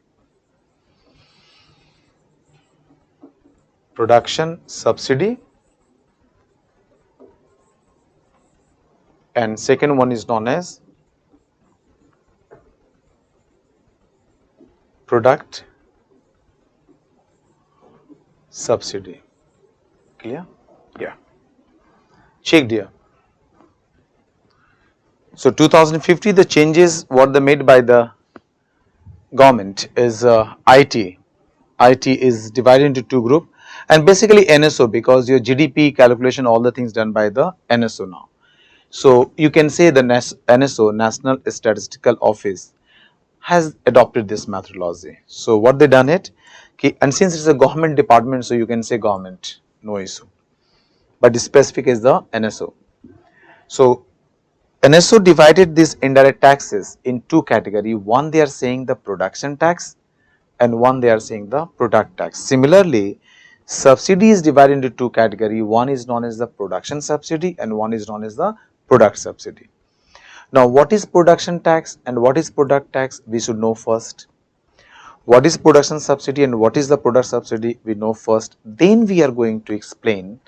production subsidy, and second one is known as product subsidy. Clear? Yeah. Check dear. So 2050, the changes what they made by the government is IT. IT is divided into two groups, and basically NSO, because your GDP calculation, all the things done by the NSO now. So you can say the NSO, National Statistical Office, has adopted this methodology. So what they done it, and since it's a government department, so you can say government, no issue. But the specific is the NSO. So NSO divided these indirect taxes in two categories. One they are saying the production tax, and one they are saying the product tax. Similarly, subsidy is divided into two categories. One is known as the production subsidy, and one is known as the product subsidy. Now, what is production tax and what is product tax? We should know first. What is production subsidy and what is the product subsidy? We know first. Then we are going to explain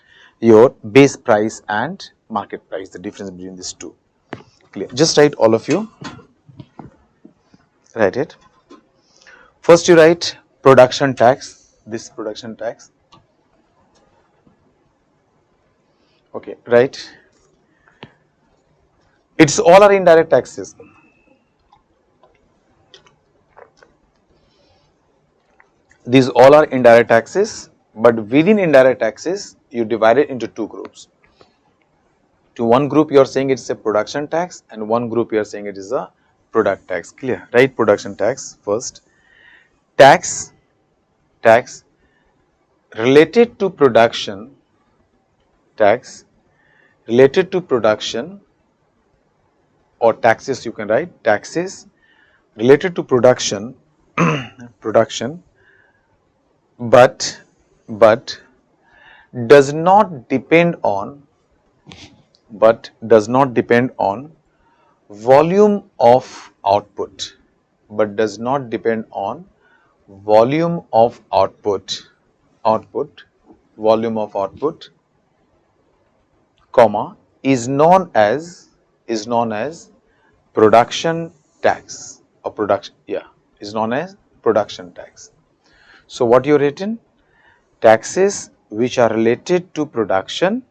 your base price and market price, the difference between these two. Clear? Just write, all of you. Write it. First you write production tax, this production tax. Okay, right. It's all are indirect taxes. These all are indirect taxes, but within indirect taxes, you divide it into two groups. To one group, you are saying it's a production tax, and one group you are saying it is a product tax. Clear? Right? Production tax first. Tax related to production. Tax related to production, or taxes you can write, taxes related to production, but does not depend on volume of output, volume of output, comma, is known as production tax, or production, is known as production tax. So what you written? Taxes which are related to production,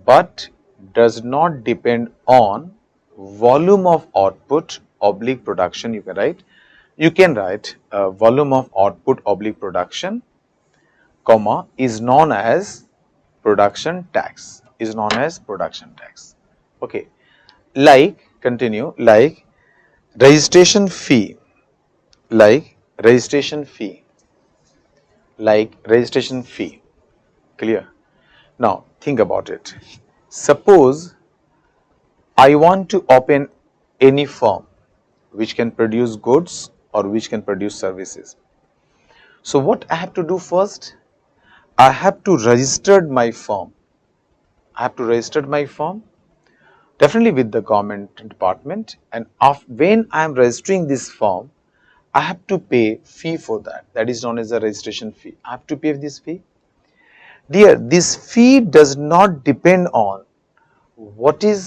but does not depend on volume of output oblique production. You can write volume of output oblique production, comma, is known as production tax, Okay, like, continue, like registration fee, clear? Now think about it. Suppose I want to open any firm which can produce goods or which can produce services. So what I have to do first? I have to register my firm. Definitely with the government department, and when I am registering this firm, I have to pay fee for that. That is known as the registration fee. I have to pay this fee. Dear, this fee does not depend on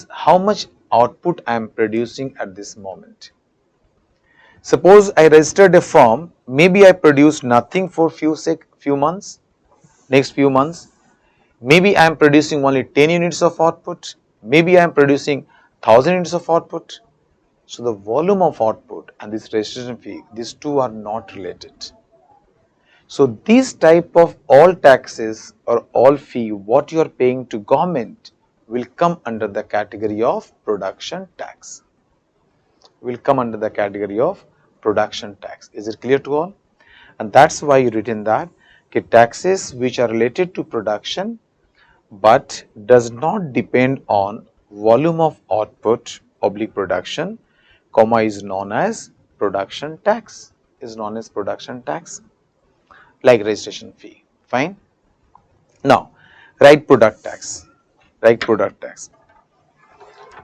how much output I am producing at this moment. Suppose I registered a firm, maybe I produced nothing for few months, next few months. Maybe I am producing only 10 units of output, maybe I am producing 1000 units of output. So the volume of output and this registration fee, these two are not related. So these type of all taxes or all fee what you are paying to government will come under the category of production tax. Is it clear to all? And that's why you written that taxes which are related to production but does not depend on volume of output oblique production, comma, is known as production tax, like registration fee. Fine. Now write product tax.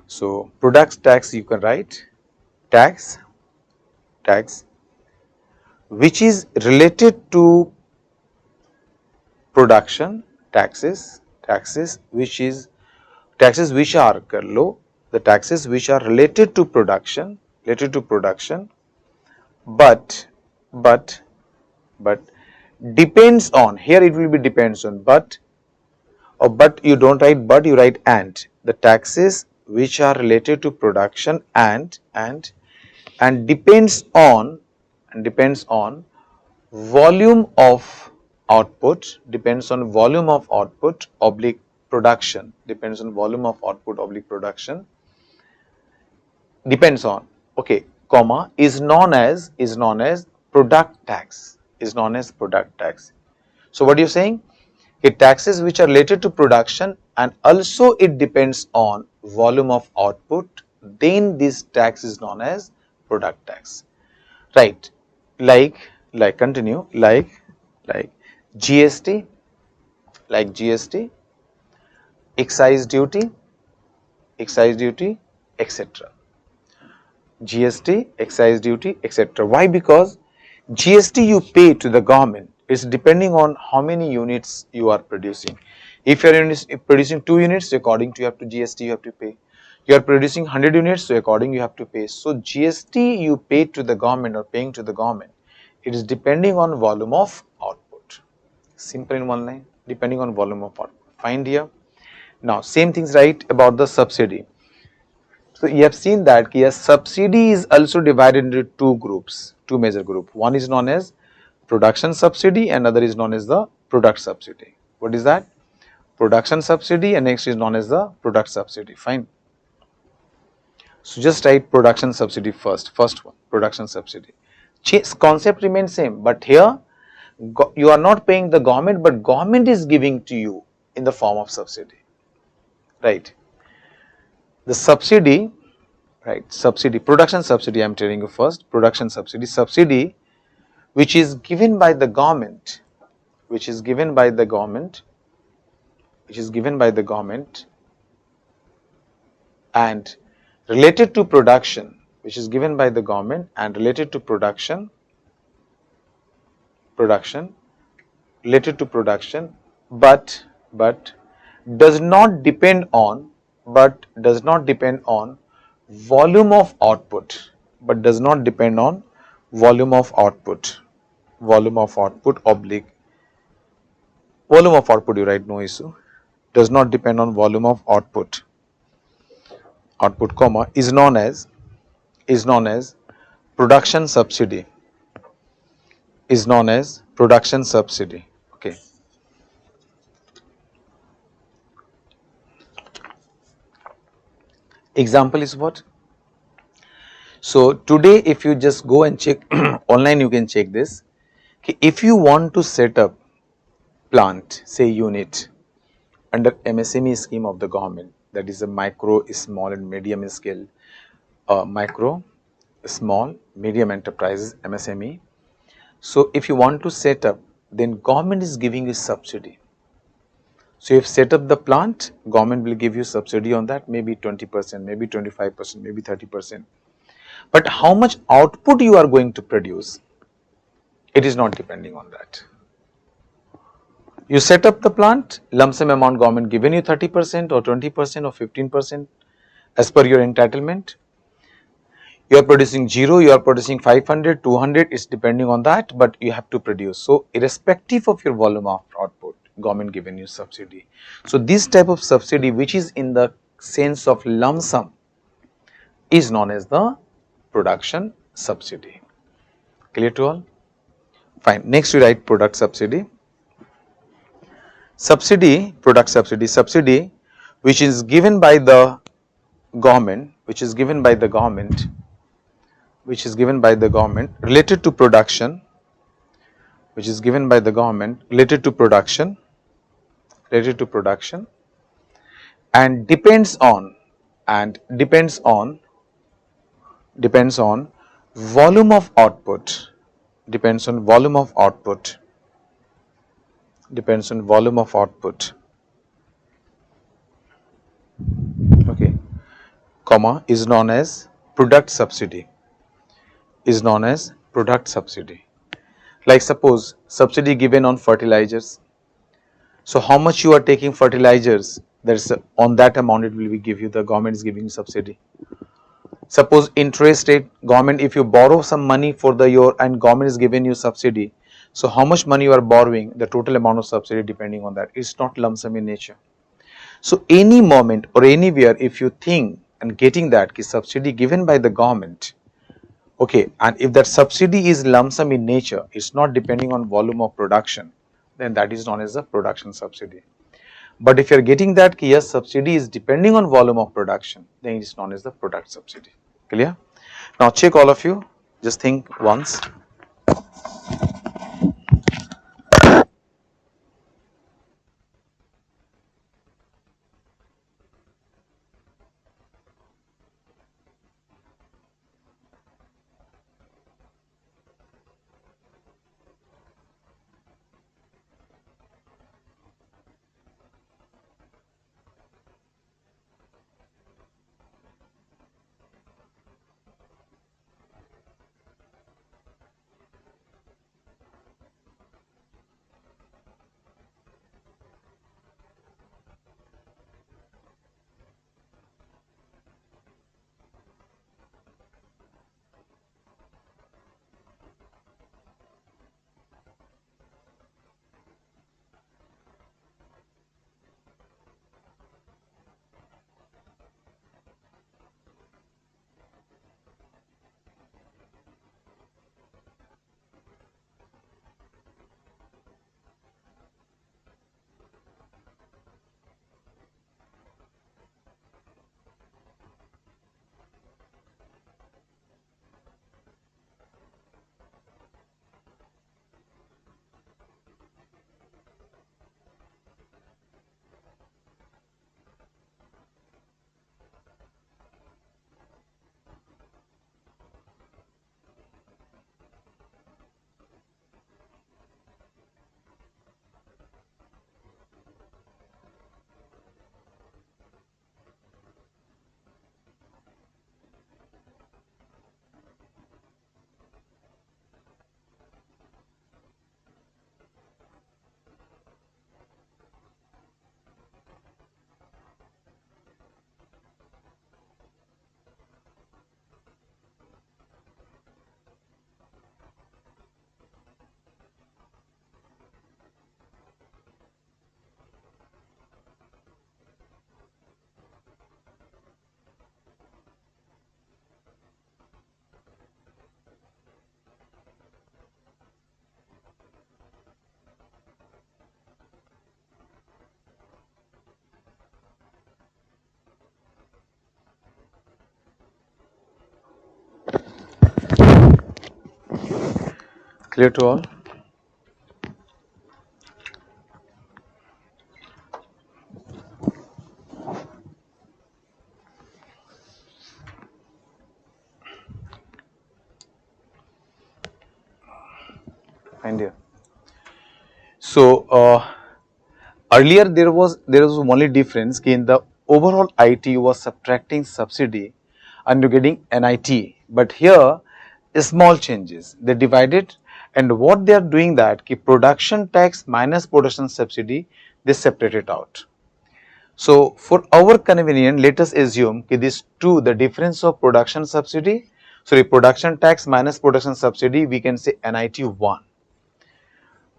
So product tax you can write tax which is related to production, taxes which are the taxes which are related to production, but depends on, here it will be depends on, but you don't write but, you write and, the taxes which are related to production and depends on volume of output, oblique production, okay, comma, is known as product tax, So what are you saying? Taxes which are related to production and also it depends on volume of output, then this tax is known as product tax. Right? Like continue, like GST, excise duty, excise duty, etc. GST, excise duty, etc. Why? Because GST you pay to the government is depending on how many units you are producing. If you are producing 2 units, according to you have to GST you have to pay. You are producing 100 units, so according you have to pay. So GST you pay to the government or paying to the government, it is depending on volume of output. Simple in one line, depending on volume of output. Find here. Now same things right about the subsidy. So you have seen that yes, subsidy is also divided into two groups, two major groups. One is known as production subsidy and other is known as the product subsidy. What is that? Production subsidy and next is known as the product subsidy. Fine. So just write production subsidy first. First one, production subsidy. Concept remains same, but here you are not paying the government, but government is giving to you in the form of subsidy. Right. The subsidy, right, subsidy, production subsidy I am telling you first, production subsidy which is given by the government, which is given by the government, and related to production, which is given by the government and related to production, related to production, but does not depend on, volume of output, oblique volume of output, you write no issue, does not depend on volume of output, comma, is known as production subsidy, okay. Example is what? So today if you just go and check online, you can check this. Okay, if you want to set up plant, say unit, under MSME scheme of the government, that is a micro, small and medium scale, micro, small, medium enterprises, MSME. So if you want to set up, then government is giving you subsidy. So if set up the plant, government will give you subsidy on that, maybe 20%, maybe 25%, maybe 30%. But how much output you are going to produce, it is not depending on that. You set up the plant, lump sum amount government given you 30% or 20% or 15% as per your entitlement. You are producing 0, you are producing 500, 200, it's depending on that, but you have to produce. So irrespective of your volume of output, government given you subsidy. So this type of subsidy, which is in the sense of lump sum, is known as the production subsidy. Clear to all? Fine. Next we write product subsidy. Product subsidy, which is given by the government, related to production, and depends on volume of output, okay, comma, is known as product subsidy, like suppose subsidy given on fertilizers. So how much you are taking fertilizers, there's on that amount it will be give you, the government is giving you subsidy. Suppose interest rate, government, if you borrow some money for the year and government is giving you subsidy, so how much money you are borrowing, the total amount of subsidy depending on that. It's not lump sum in nature. So any moment or anywhere if you think and getting that subsidy given by the government, okay, and if that subsidy is lump sum in nature, it's not depending on volume of production, then that is known as the production subsidy. But if you are getting that yes, subsidy is depending on volume of production, then it is known as the product subsidy. Clear? Now check all of you, just think once. Clear to all? And here. So earlier there was only difference in the overall IT you was subtracting subsidy and you're getting NIT, but here small changes they divided, and what they are doing that ki production tax minus production subsidy they separate it out. So for our convenience, let us assume ki these two, the difference of production subsidy, sorry, production tax minus production subsidy, we can say NIT 1.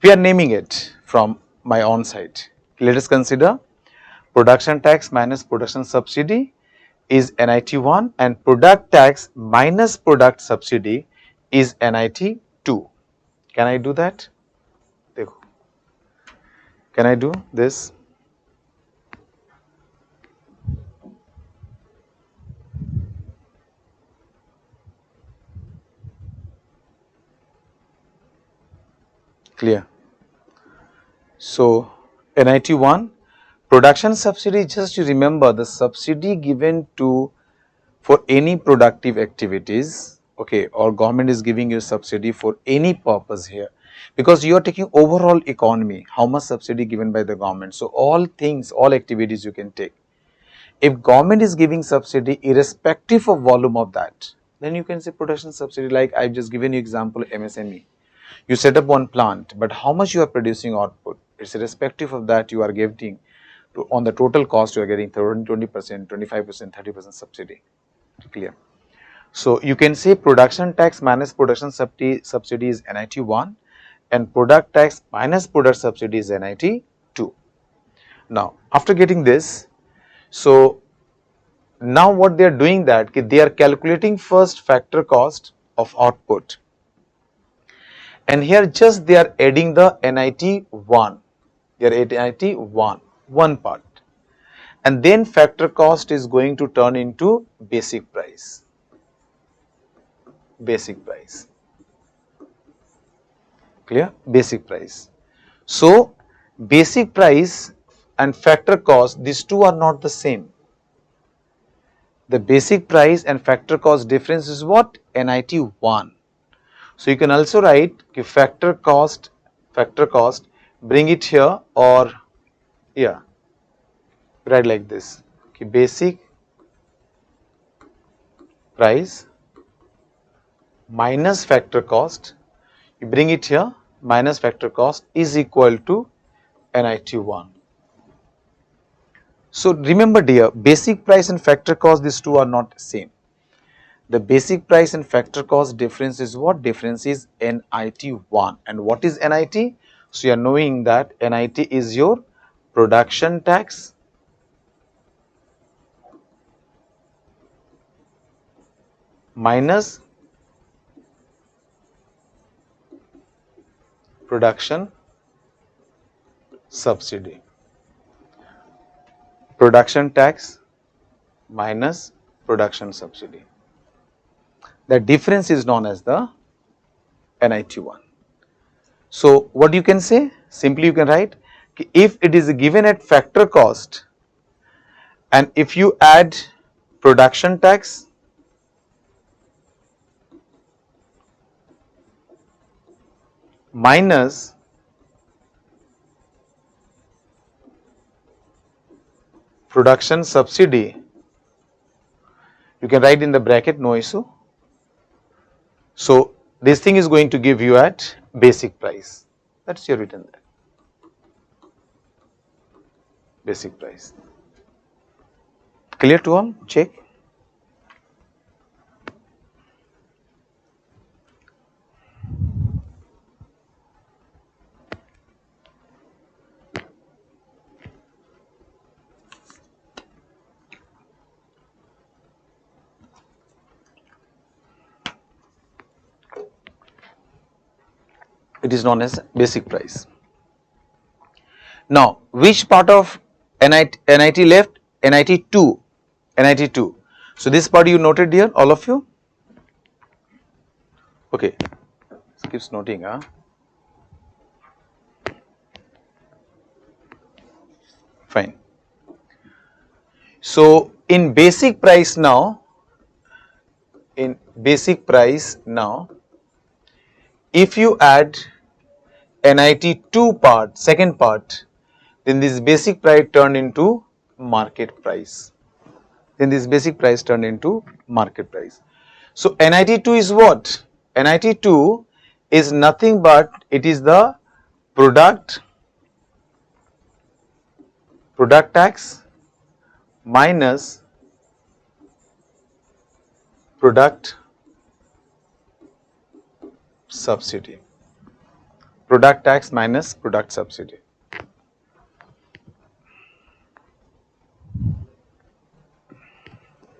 We are naming it from my own side. Let us consider production tax minus production subsidy is NIT 1 and product tax minus product subsidy is NIT 2. Can I do that? Can I do this? Clear? So NIT 1 production subsidy, just you remember the subsidy given to for any productive activities, okay, or government is giving you subsidy for any purpose here, because you are taking overall economy, how much subsidy given by the government. So all things, all activities you can take. If government is giving subsidy irrespective of volume of that, then you can say production subsidy. Like I've just given you example MSME. You set up one plant, but how much you are producing output, it's irrespective of that you are getting to, on the total cost you are getting 20%, 25%, 30% subsidy. Clear? So you can say production tax minus production subsidy is NIT 1 and product tax minus product subsidy is NIT 2. Now after getting this, so now what they are doing that they are calculating first factor cost of output, and here just they are adding the NIT 1, they are adding NIT 1 part, and then factor cost is going to turn into basic price. Basic price. Clear? Basic price. So basic price and factor cost, these two are not the same. The basic price and factor cost difference is what? NIT 1. So you can also write factor cost, bring it here, or yeah, write like this, basic price minus factor cost, you bring it here, minus factor cost is equal to NIT 1. So remember dear, basic price and factor cost, these two are not same. The basic price and factor cost difference is what? Difference is NIT 1. And what is NIT? So you are knowing that NIT is your production tax minus production subsidy. Production tax minus production subsidy. The difference is known as the NIT 1. So what you can say? Simply you can write, if it is given at factor cost and if you add production tax minus production subsidy, you can write in the bracket, no issue. So this thing is going to give you at basic price. That's your written there. Basic price. Clear to all? Check. It is known as basic price. Now, which part of NIT left? NIT 2. NIT 2. So, this part you noted here, all of you? Okay. Keeps noting, huh? Fine. So in basic price now, if you add NIT 2 part, second part, then this basic price turned into market price. So NIT 2 is what? NIT 2 is nothing but it is the product tax minus product subsidy. Product tax minus product subsidy.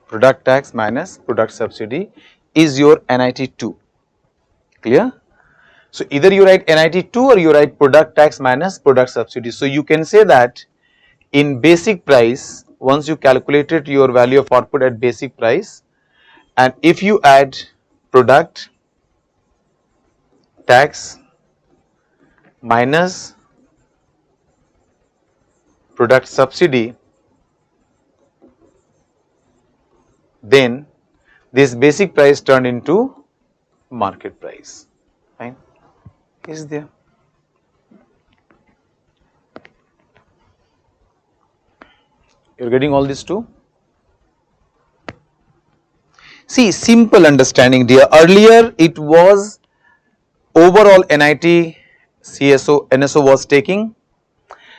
Product tax minus product subsidy is your NIT 2. Clear? So either you write NIT 2 or you write product tax minus product subsidy. So you can say that in basic price, once you calculated your value of output at basic price, and if you add product tax minus product subsidy, then this basic price turned into market price. Fine. Is there? You're getting all this too? See, simple understanding, dear. Earlier it was overall NIT, CSO, NSO was taking,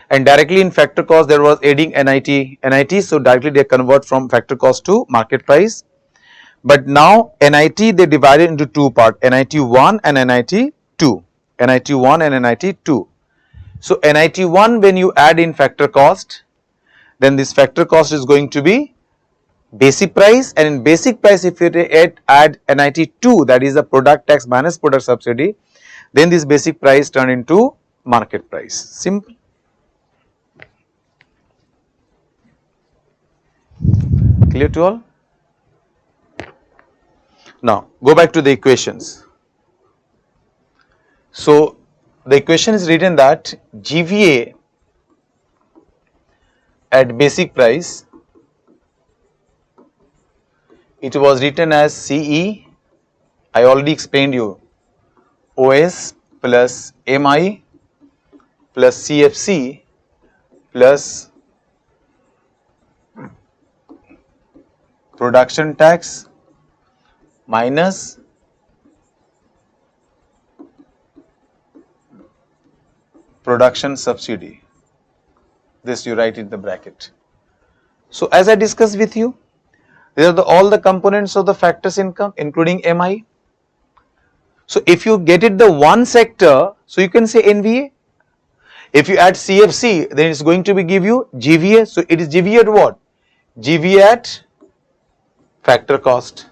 and directly in factor cost there was adding NIT, so directly they convert from factor cost to market price. But now NIT they divided into two parts, NIT 1 and NIT 2. NIT 1 and NIT 2. So NIT 1 when you add in factor cost, then this factor cost is going to be basic price, and in basic price if you add NIT 2, that is the product tax minus product subsidy, then this basic price turn into market price. Simple. Clear to all? Now go back to the equations. So the equation is written that GVA at basic price, it was written as CE, I already explained you, OS plus MI plus CFC plus production tax minus production subsidy. This you write in the bracket. So as I discussed with you, these are all the components of the factors income including MI. So if you get it the one sector, so you can say NVA. If you add CFC, then it's going to be give you GVA. So it is GVA at what? GVA at factor cost.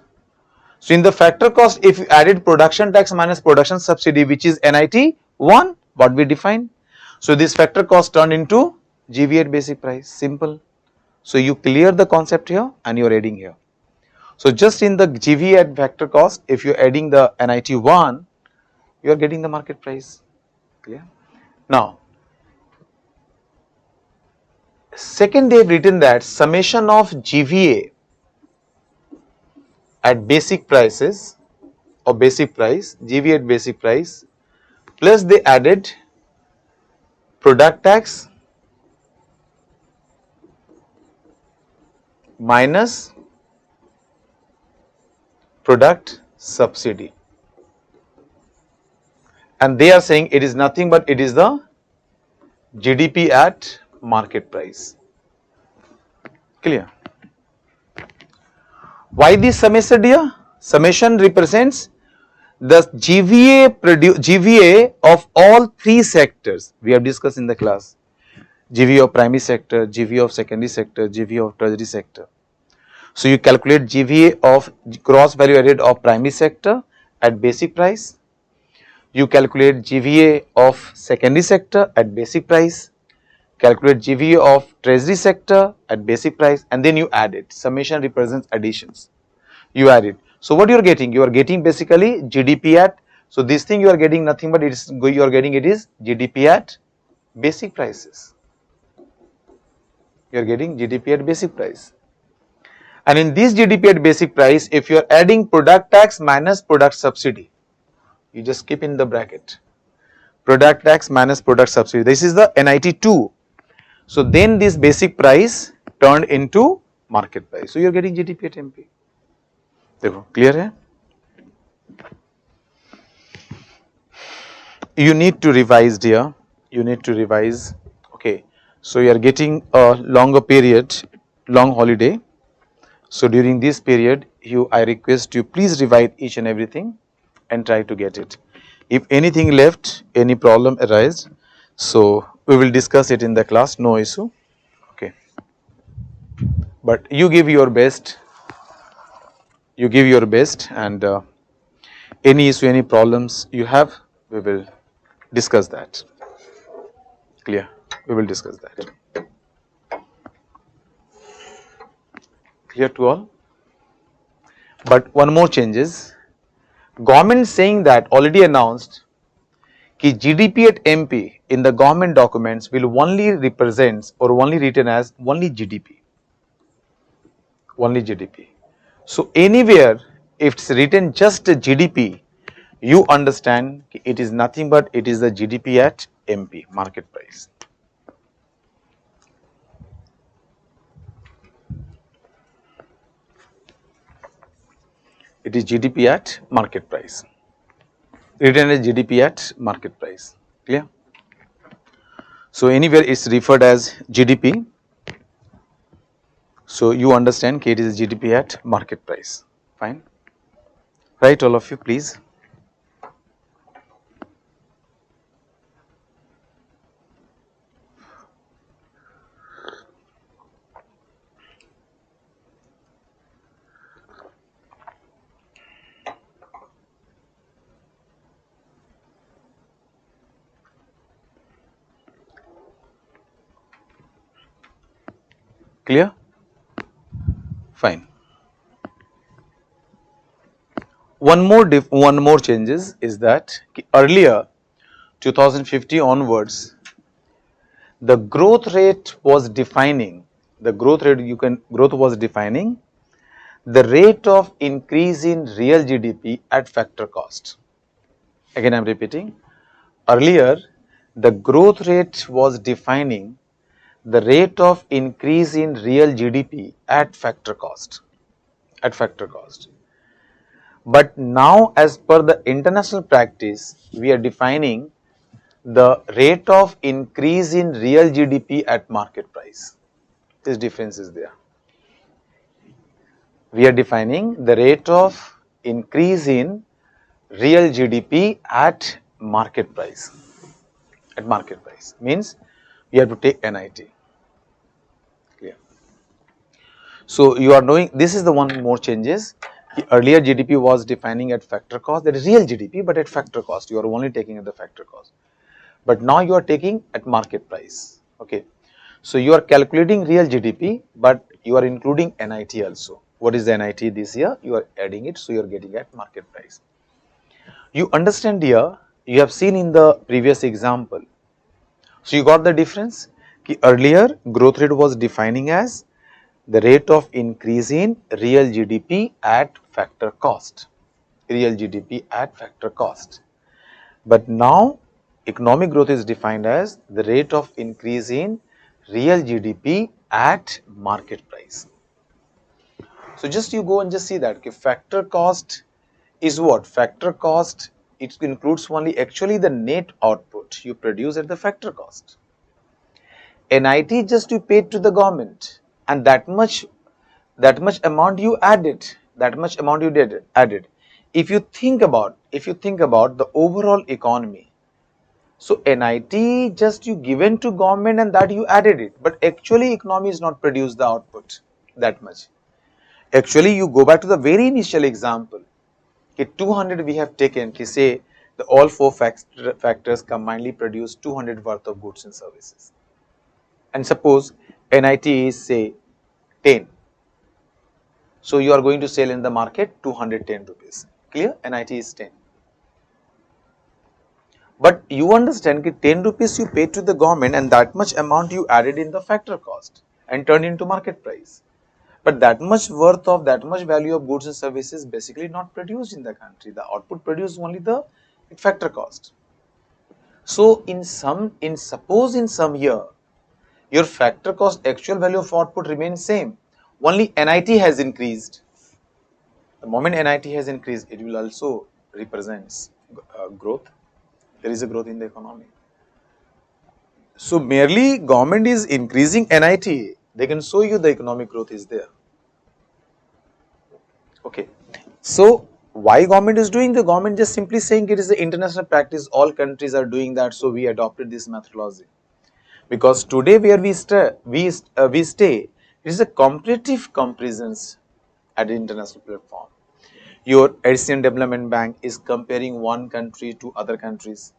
So in the factor cost, if you added production tax minus production subsidy, which is NIT 1, what we defined. So this factor cost turned into GVA at basic price. Simple. So you clear the concept here and you are adding here. So just in the GVA at factor cost, if you are adding the NIT 1, you are getting the market price. Clear? Now, second they have written that summation of GVA at basic prices or basic price, GVA at basic price, plus they added product tax minus product subsidy, and they are saying it is nothing but it is the GDP at market price. Clear? Why this summation, dear? Summation represents the GVA of all three sectors we have discussed in the class. GVA of primary sector, GVA of secondary sector, GVA of tertiary sector. So you calculate GVA of gross value added of primary sector at basic price. You calculate GVA of secondary sector at basic price. Calculate GVA of treasury sector at basic price, and then you add it. Summation represents additions. You add it. So what you are getting? You are getting basically GDP at So this thing you are getting nothing but you are getting it is GDP at basic prices. You are getting GDP at basic price. And in this GDP at basic price, if you are adding product tax minus product subsidy, you just keep in the bracket. Product tax minus product subsidy. This is the NIT 2. So then this basic price turned into market price. So you are getting GDP at MP. Clear hai? You need to revise, dear. You need to revise. Okay. So you are getting a longer period, long holiday. So during this period, I request you please revise each and everything and try to get it. If anything left, any problem arise, so we will discuss it in the class, no issue. Okay. But you give your best. You give your best, and any issue, any problems you have, we will discuss that. Clear? We will discuss that. Clear to all? But one more changes. Government saying that already announced कि GDP at MP in the government documents will only represents or only written as only GDP. Only GDP. So anywhere if it's written just GDP, you understand it is nothing but it is the GDP at MP, market price. It is GDP at market price. Written as GDP at market price. Clear? So anywhere it's referred as GDP. So you understand it is GDP at market price. Fine. Right, all of you, please. Clear? Fine. One more changes is that earlier 2050 onwards, the growth rate was defining the rate of increase in real GDP at factor cost. Again I am repeating, earlier the growth rate was defining the rate of increase in real GDP at factor cost. But now as per the international practice, we are defining the rate of increase in real GDP at market price. This difference is there. We are defining the rate of increase in real GDP at market price. At market price means we have to take NIT. Clear? So you are knowing this is the one more changes. Earlier GDP was defining at factor cost, that is real GDP, but at factor cost. You are only taking at the factor cost. But now you are taking at market price. Okay. So you are calculating real GDP, but you are including NIT also. What is the NIT this year? You are adding it, so you are getting at market price. You understand here, you have seen in the previous example. So you got the difference? Earlier growth rate was defining as the rate of increase in real GDP at factor cost. Real GDP at factor cost. But now economic growth is defined as the rate of increase in real GDP at market price. So just you go and just see that factor cost is what? Factor cost, it includes only actually the net output you produce at the factor cost. NIT just you paid to the government, and that much amount you added, added. If you think about the overall economy, so NIT just you given to government and that you added it, but actually economy is not produced the output that much. Actually you go back to the very initial example, 200 we have taken, say the all four factors combinedly produce 200 worth of goods and services. And suppose NIT is say 10. So you are going to sell in the market 210 rupees. Clear? NIT is 10. But you understand that 10 rupees you paid to the government and that much amount you added in the factor cost and turned into market price. But that much worth of that much value of goods and services basically not produced in the country. The output produced only the factor cost. So suppose in some year your factor cost actual value of output remains same. Only NIT has increased. The moment NIT has increased, it will also represents growth. There is a growth in the economy. So merely government is increasing NIT, they can show you the economic growth is there. Okay. So why government is doing? The government just simply saying it is the international practice. All countries are doing that, so we adopted this methodology. Because today where we stay, it is a competitive comparisons at the international platform. Your Asian Development Bank is comparing one country to other countries.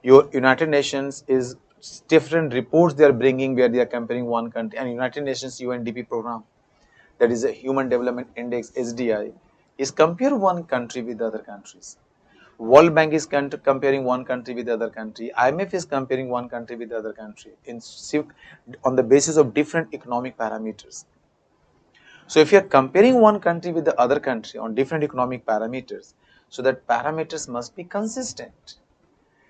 Your United Nations is different reports they are bringing where they are comparing one country, and United Nations UNDP program, that is a Human Development Index HDI, is compare one country with other countries. World Bank is comparing one country with the other country. IMF is comparing one country with the other country on the basis of different economic parameters. So if you are comparing one country with the other country on different economic parameters, so that parameters must be consistent.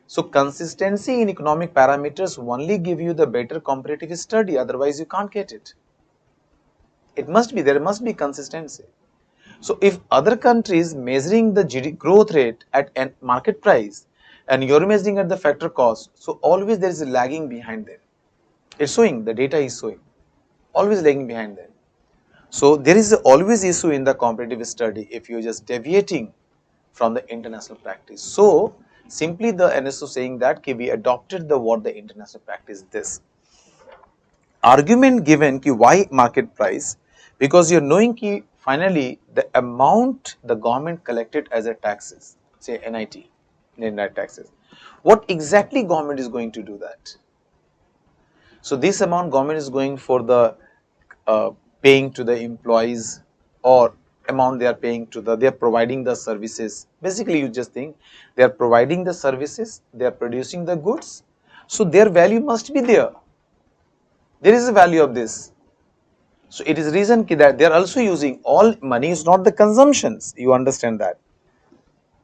So consistency in economic parameters only give you the better comparative study, otherwise you can't get it. There must be consistency. So if other countries measuring the GDP growth rate at market price and you're measuring at the factor cost, so always there is a lagging behind them. It's showing, the data is showing, always lagging behind them. So there is always issue in the comparative study if you're just deviating from the international practice. So simply the NSO saying that we adopted what the international practice this. Argument given why market price, because you're knowing finally the amount the government collected as a taxes, say NIT, net taxes, what exactly government is going to do that? So this amount government is going for the paying to the employees, or amount they are paying to they are providing the services. Basically you just think they are providing the services, they are producing the goods, so their value must be there. There is a value of this. So it is reason that they are also using, all money is not the consumptions, you understand that.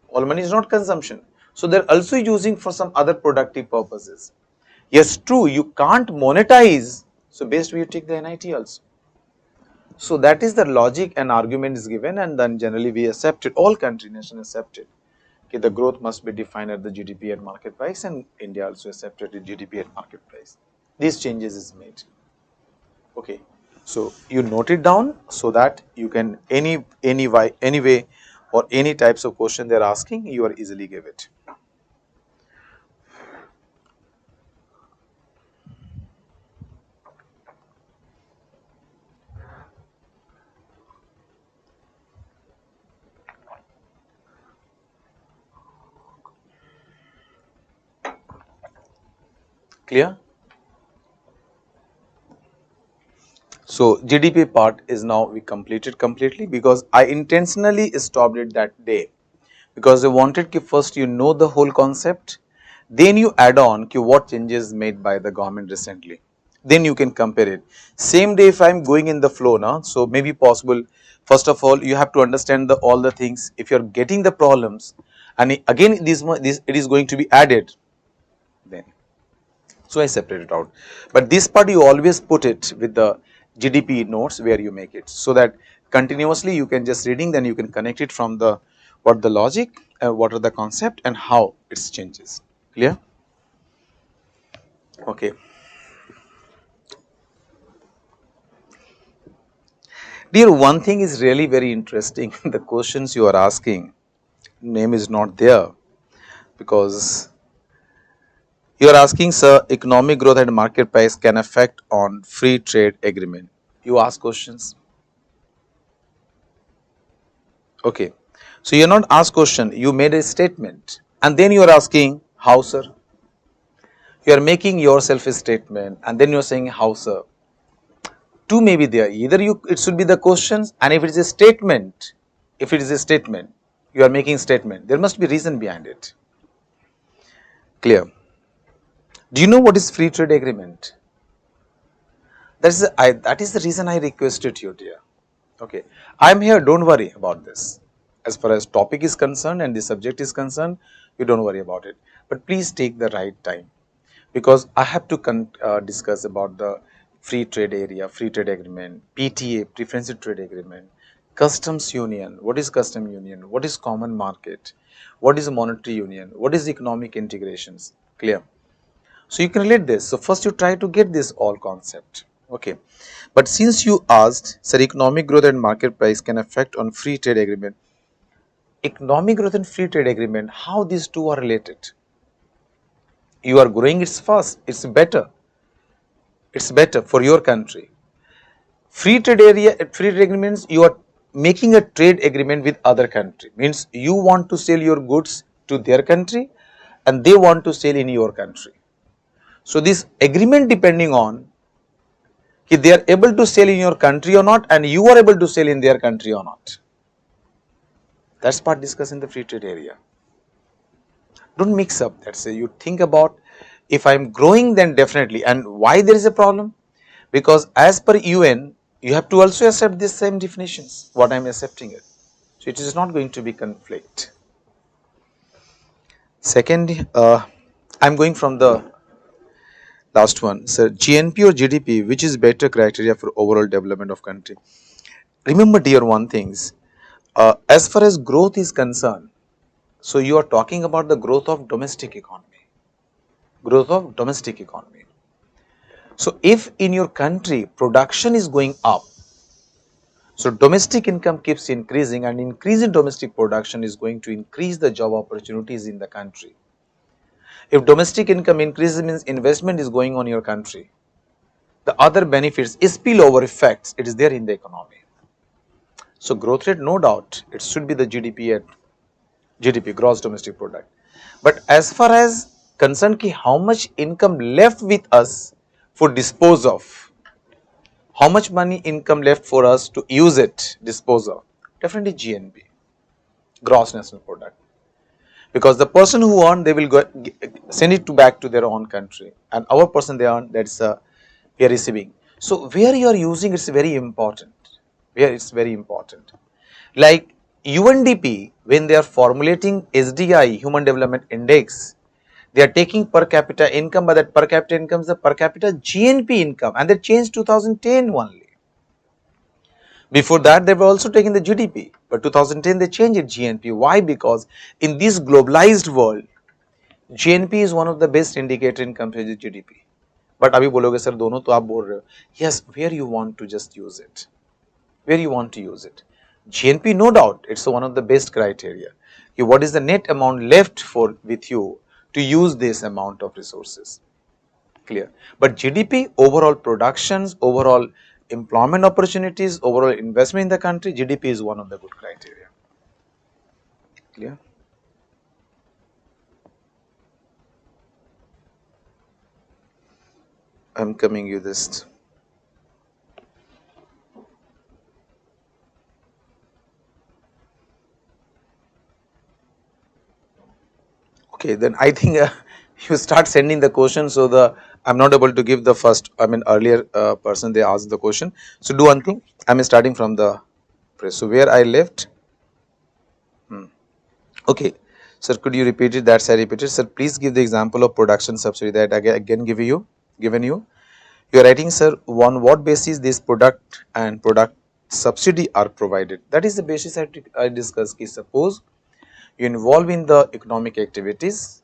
All money is not consumption. So they are also using for some other productive purposes. Yes, true, you can't monetize. So based you take the NIT also. So that is the logic and argument is given, and then generally we accepted, all country nation accepted. Okay, the growth must be defined at the GDP at market price, and India also accepted the GDP at market price. These changes is made. Okay, so you note it down so that you can any way or any types of question they are asking, you are easily give it. Clear? So GDP part is now we completed completely, because I intentionally stopped it that day, because I wanted first you know the whole concept, then you add on what changes made by the government recently, then you can compare it. Same day if I am going in the flow now, so maybe possible, first of all you have to understand all the things. If you are getting the problems and again this it is going to be added, then so I separate it out. But this part you always put it with the GDP notes where you make it, so that continuously you can just reading, then you can connect it from the what the logic, what are the concept and how it changes. Clear? Okay. Dear, one thing is really very interesting. The questions you are asking, name is not there, because you are asking, sir, economic growth and market price can affect on free trade agreement. You ask questions. Okay. So you are not asked question, you made a statement and then you are asking how, sir? You are making yourself a statement and then you are saying how, sir? Two may be there, either it should be the questions, and if it is a statement, you are making statement, there must be reason behind it. Clear? Do you know what is free trade agreement? That is the reason I requested you, dear. Okay, I am here, don't worry about this. As far as topic is concerned and the subject is concerned, you don't worry about it. But please take the right time, because I have to discuss about the free trade area, free trade agreement, PTA, preferential trade agreement, customs union. What is custom union? What is common market? What is monetary union? What is economic integrations? Clear? So you can relate this. So first you try to get this all concept. Okay. But since you asked, sir, economic growth and market price can affect on free trade agreement. Economic growth and free trade agreement, how these two are related? You are growing, it's fast, it's better for your country. Free trade agreements, you are making a trade agreement with other country, means you want to sell your goods to their country and they want to sell in your country. So this agreement depending on if they are able to sell in your country or not and you are able to sell in their country or not. That's part discussed in the free trade area. Don't mix up. That's say you think about if I am growing, then definitely. And why there is a problem? Because as per UN, you have to also accept these same definitions. What I am accepting it. So it is not going to be conflict. Second, I am going from the last one. Sir, GNP or GDP, which is better criteria for overall development of country? Remember, dear, one things. As far as growth is concerned, so you are talking about the growth of domestic economy. Growth of domestic economy. So if in your country production is going up, so domestic income keeps increasing, and increase in domestic production is going to increase the job opportunities in the country. If domestic income increases, means investment is going on your country. The other benefits, spillover effects, it is there in the economy. So growth rate, no doubt, it should be the GDP, gross domestic product. But as far as concerned ki how much income left with us for dispose of, how much money income left for us to use it, dispose of, definitely GNP, gross national product. Because the person who earn, they will go send it back to their own country, and our person they earn, that's we are receiving. So where you are using, it's very important. Where it's very important. Like UNDP, when they are formulating SDI, Human Development Index, they are taking per capita income, but that per capita income is the per capita GNP income, and they changed 2010 only. Before that, they were also taking the GDP, but 2010 they changed it GNP. Why? Because in this globalized world, GNP is one of the best indicator in compared to GDP. But अभी बोलोगे sir दोनों तो आप बोल रहे हो. Yes, where you want to just use it, where you want to use it. GNP, no doubt, it's one of the best criteria. What is the net amount left for with you to use this amount of resources? Clear. But GDP, overall productions, overall employment opportunities, overall investment in the country, GDP is one of the good criteria. Clear? I am coming you this. Okay, then I think you start sending the question, so the I'm not able to give the first, I mean earlier person they asked the question. So do one thing, I am starting from the press. So where I left, okay, sir, could you repeat it? That's I repeated. Sir, please give the example of production subsidy that again given you. You are writing, sir, on what basis this product and product subsidy are provided. That is the basis I discussed. Suppose you involve in the economic activities,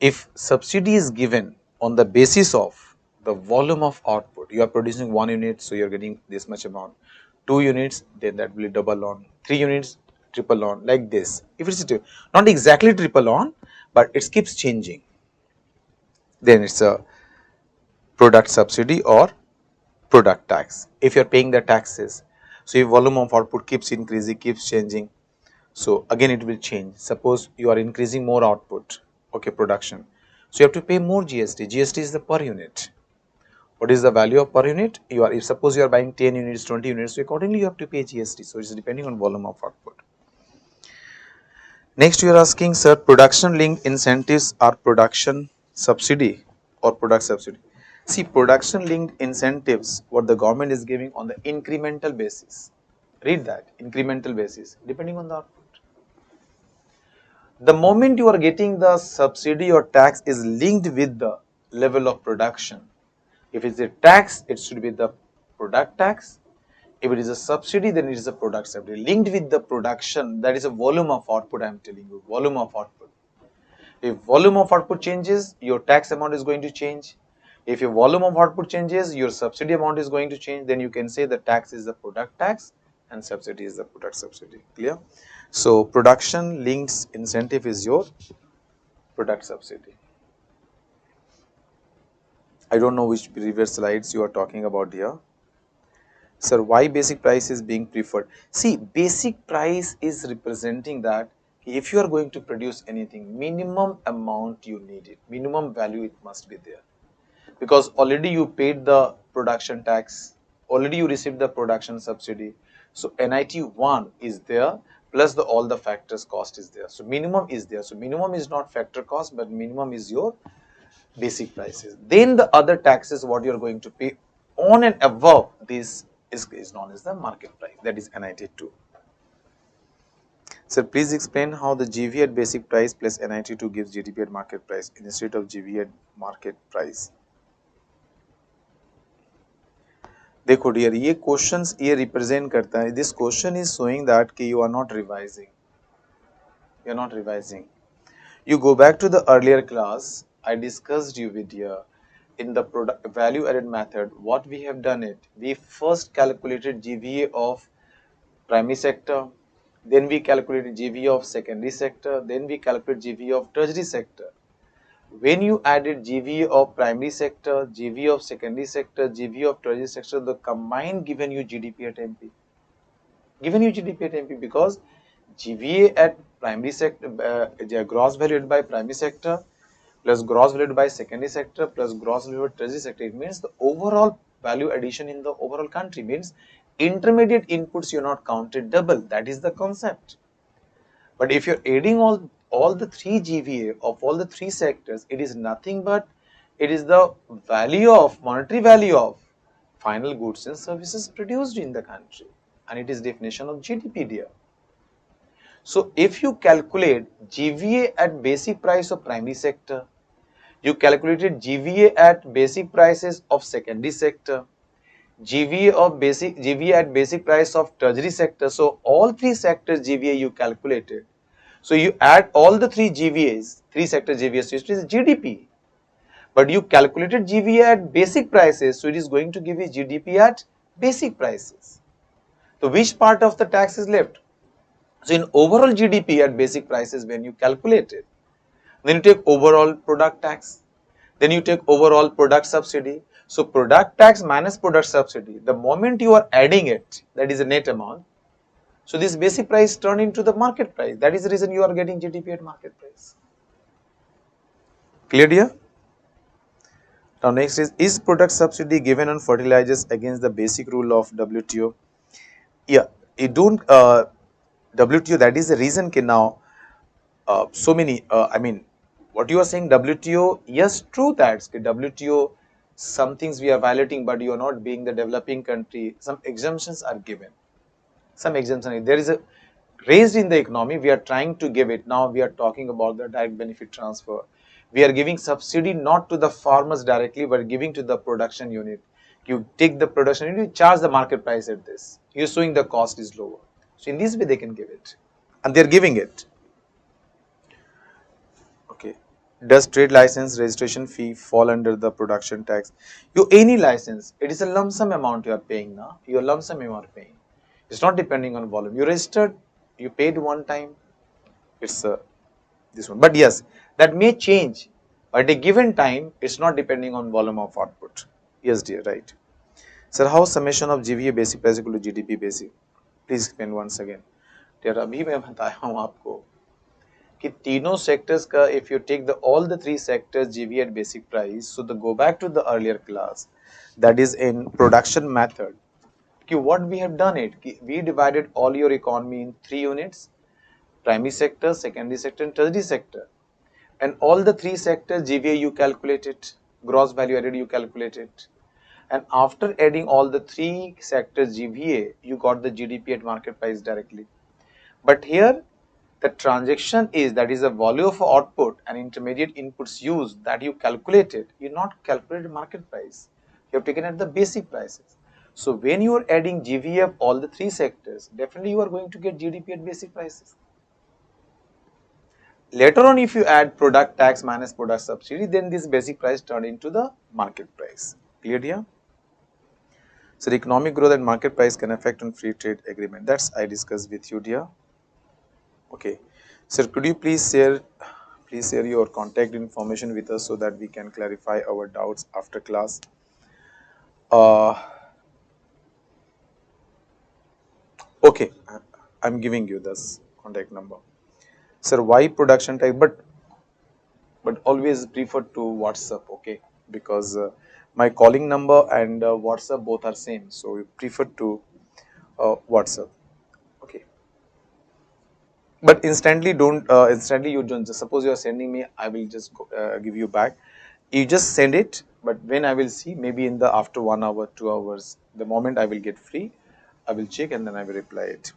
if subsidy is given on the basis of the volume of output, you are producing 1 unit, so you are getting this much amount, 2 units, then that will be double on, 3 units, triple on, like this. If it is not exactly triple on, but it keeps changing, then it's a product subsidy or product tax. If you are paying the taxes, so if volume of output keeps increasing, keeps changing, so again it will change. Suppose you are increasing more output, okay, production, so you have to pay more GST. GST is the per unit. What is the value of per unit? You are, if suppose you are buying 10 units, 20 units, so accordingly you have to pay GST. So it is depending on volume of output. Next you are asking, sir, production linked incentives are production subsidy or product subsidy. See, production linked incentives what the government is giving on the incremental basis. Read that, incremental basis, depending on the output. The moment you are getting the subsidy or tax is linked with the level of production. If it is a tax, it should be the product tax. If it is a subsidy, then it is a product subsidy. Linked with the production, that is a volume of output, I am telling you, volume of output. If volume of output changes, your tax amount is going to change. If your volume of output changes, your subsidy amount is going to change. Then you can say the tax is the product tax and subsidy is the product subsidy. Clear? So, production linked incentive is your product subsidy. I don't know which previous slides you are talking about here. Sir, why basic price is being preferred? See, basic price is representing that if you are going to produce anything, minimum amount you need it, minimum value it must be there. Because already you paid the production tax, already you received the production subsidy. So NIT 1 is there plus all the factors cost is there. So minimum is there. So minimum is not factor cost, but minimum is your basic prices. Then the other taxes what you are going to pay on and above this is known as the market price, that is NIT 2. Sir, please explain how the GV at basic price plus NIT 2 gives GDP at market price instead of GV at market price. देखो dear, ये questions ये represent करता है, this question is showing that कि you are not revising. You go back to the earlier class, I discussed you with you in the product value added method. What we have done it, we first calculated GVA of primary sector, then we calculated GVA of secondary sector, then we calculated GVA of tertiary sector. When you added GVA of primary sector, GVA of secondary sector, GVA of tertiary sector, the combined given you GDP at MP. Because GVA at primary sector, gross valued by primary sector plus gross valued by secondary sector plus gross valued by tertiary sector. It means the overall value addition in the overall country, means intermediate inputs you are not counted double. That is the concept. But if you're adding all the three GVA of all the three sectors, it is nothing but it is the value of monetary value of final goods and services produced in the country, and it is definition of GDP there. So if you calculate GVA at basic price of primary sector, you calculated GVA at basic prices of secondary sector, GVA at basic price of tertiary sector. So all three sectors GVA you calculated. So you add all the three GVAs, three sector GVAs, it is GDP. But you calculated GVA at basic prices, so it is going to give you GDP at basic prices. So which part of the tax is left? So in overall GDP at basic prices, when you calculate it, then you take overall product tax, then you take overall product subsidy. So product tax minus product subsidy, the moment you are adding it, that is a net amount. So this basic price turned into the market price. That is the reason you are getting GDP at market price. Clear here? Now next is product subsidy given on fertilizers against the basic rule of WTO? Yeah, it don't, WTO, that is the reason कि now so many, I mean, what you are saying WTO, yes, true that WTO, some things we are violating, but you are not being the developing country, some exemptions are given. Some exemption, there is a raised in the economy, we are trying to give it. Now we are talking about the direct benefit transfer. We are giving subsidy not to the farmers directly, but giving to the production unit. You take the production unit, you charge the market price at this. You're showing the cost is lower. So in this way they can give it, and they're giving it. Okay. Does trade license registration fee fall under the production tax? You any license, it is a lump sum amount you are paying now. Your lump sum amount paying. It's not depending on volume. You registered, you paid one time, it's this one. But yes, that may change. At a given time, it's not depending on volume of output. Yes, dear, right. Sir, how summation of GVA basic price equal to GDP basic? Please explain once again. Dear, अभी मैं बताया हूँ आपको कि तीनों sectors का, if you take all the three sectors GVA at basic price, so go back to the earlier class, that is in production method. What we have done it, we divided all your economy in 3 units. primary sector, secondary sector and tertiary sector. And all the three sectors GVA you calculate it, gross value added you calculate it. And after adding all the three sectors GVA, you got the GDP at market price directly. But here the transaction is, that is the value of output and intermediate inputs used, that you calculated. You not calculated market price. You have taken at the basic prices. So when you are adding GVA of all the three sectors, definitely you are going to get GDP at basic prices. Later on, if you add product tax minus product subsidy, then this basic price turned into the market price. Clear here? So the economic growth and market price can affect on free trade agreement. That's I discussed with you, dear. Okay. Sir, could you please share your contact information with us so that we can clarify our doubts after class? Uh, okay, I'm giving you this contact number. Sir, why production type? But always prefer to WhatsApp, okay? Because my calling number and WhatsApp both are same, so we prefer to WhatsApp, okay? But instantly don't instantly you don't, just suppose you are sending me, I will just give you back. You just send it, but when I will see, maybe in the after 1 hour 2 hours, the moment I will get free, I will check and then I will reply it.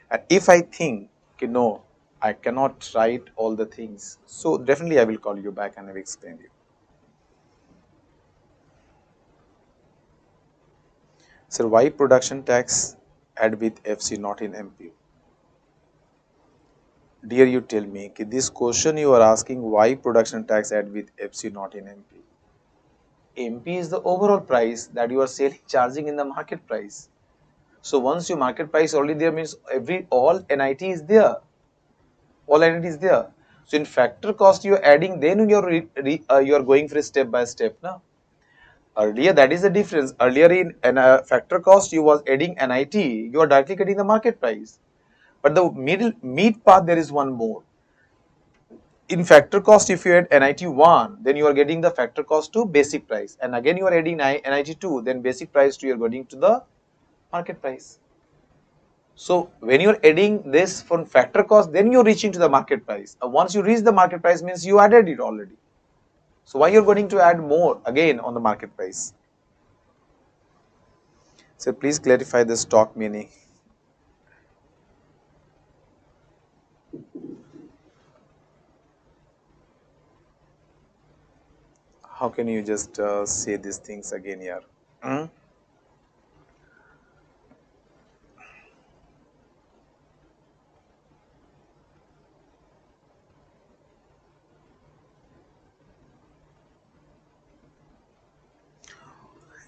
And if I think, okay, no, I cannot write all the things, so definitely I will call you back and I will explain you. Sir, why production tax add with FC not in MP? Dear, you tell me, this question you are asking, why production tax add with FC not in MP? MP is the overall price that you are selling, charging in the market price. So once your market price already there, means all NIT is there. All NIT is there. So in factor cost you are adding, then you are going for a step by step now. Earlier, that is the difference. Earlier in factor cost you was adding NIT, you are directly getting the market price. But the mid part there is one more. In factor cost, if you add NIT 1, then you are getting the factor cost to basic price, and again you are adding NIT 2, then basic price to you are going to the market price. So when you are adding this from factor cost, then you are reaching to the market price. Once you reach the market price, means you added it already. So why you are going to add more again on the market price? So please clarify the stock meaning. How can you just say these things again here? Hmm?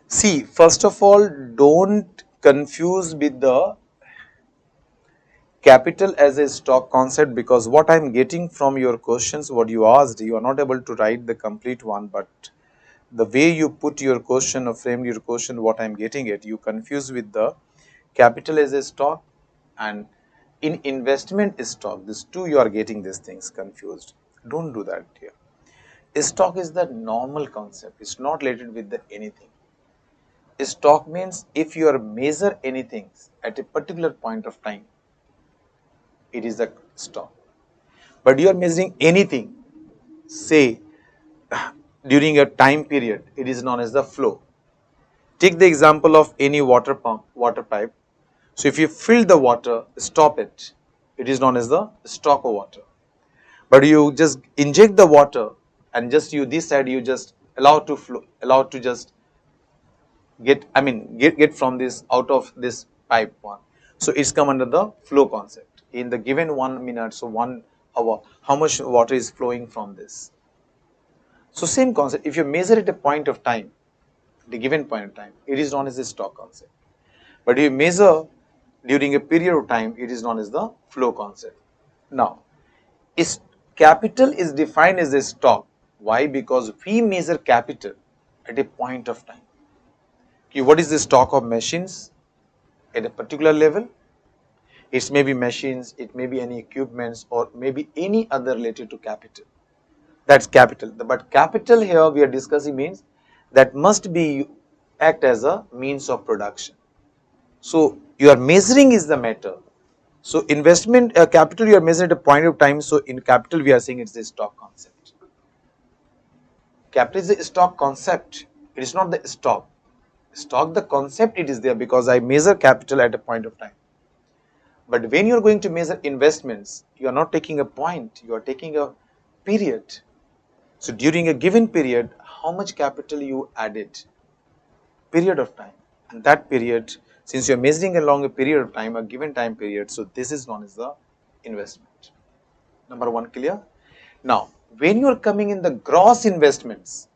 See, first of all, don't confuse with the capital as a stock concept, because what I'm getting from your questions, what you asked, you are not able to write the complete one, but the way you put your question or framed your question, what I'm getting at, you confuse with the capital as a stock and in investment stock. These two you are getting these things confused. Don't do that here. A stock is the normal concept. It's not related with the anything. A stock means if you are measure anything at a particular point of time, it is a stock. But you are measuring anything, say during a time period, it is known as the flow. Take the example of any water pump, water pipe. So if you fill the water, stop it. It is known as the stock of water. But you just inject the water and just you this side you just allow to flow, allow to just get from this out of this pipe one. So it's come under the flow concept. In the given 1 minute, so 1 hour, how much water is flowing from this? So same concept, if you measure at a point of time, the given point of time, it is known as the stock concept. But if you measure during a period of time, it is known as the flow concept. Now, capital is defined as a stock. Why? Because we measure capital at a point of time. Okay, what is the stock of machines at a particular level? It may be machines, it may be any equipments, or maybe any other related to capital. That's capital. But capital here we are discussing means that must be act as a means of production. So your measuring is the matter. So investment capital you are measuring at a point of time. So in capital we are saying it's the stock concept. Capital is the stock concept. It is not the stock. Stock the concept it is there because I measure capital at a point of time. But when you are going to measure investments, you are not taking a point. You are taking a period. So during a given period, how much capital you added? Period of time. And that period, since you are measuring along a period of time, a given time period, so this is known as the investment. Number one, clear? Now, when you are coming in the gross investments,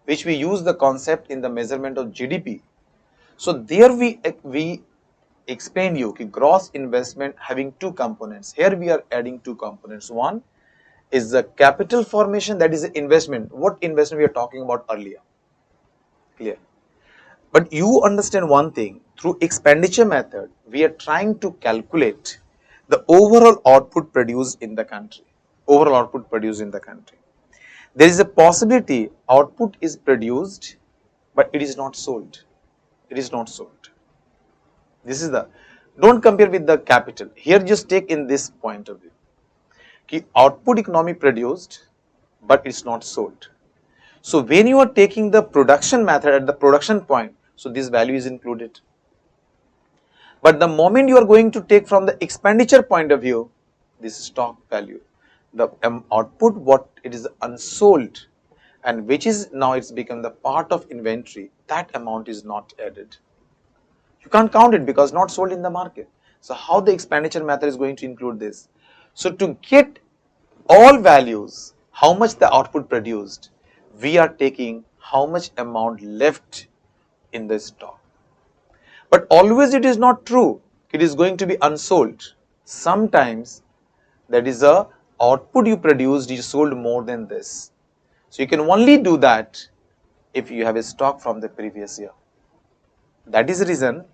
which we use the concept in the measurement of GDP. So there we explain you कि gross investment having two components. Here we are adding two components. One is the capital formation, that is the investment. What investment we are talking about earlier? Clear? But you understand one thing, through expenditure method, we are trying to calculate the overall output produced in the country. Overall output produced in the country. There is a possibility output is produced, but it is not sold. It is not sold. This is the, don't compare with the capital. Here just take in this point of view. Ki output economy produced, but it's not sold. So when you are taking the production method at the production point, so this value is included. But the moment you are going to take from the expenditure point of view, this stock value, the output what it is unsold and which is now it's become the part of inventory, that amount is not added. You can't count it because not sold in the market. So how the expenditure method is going to include this? So to get all values, how much the output produced, we are taking how much amount left in the stock. But always it is not true. It is going to be unsold. Sometimes that is a output you produced, you sold more than this. So you can only do that if you have a stock from the previous year. That is the reason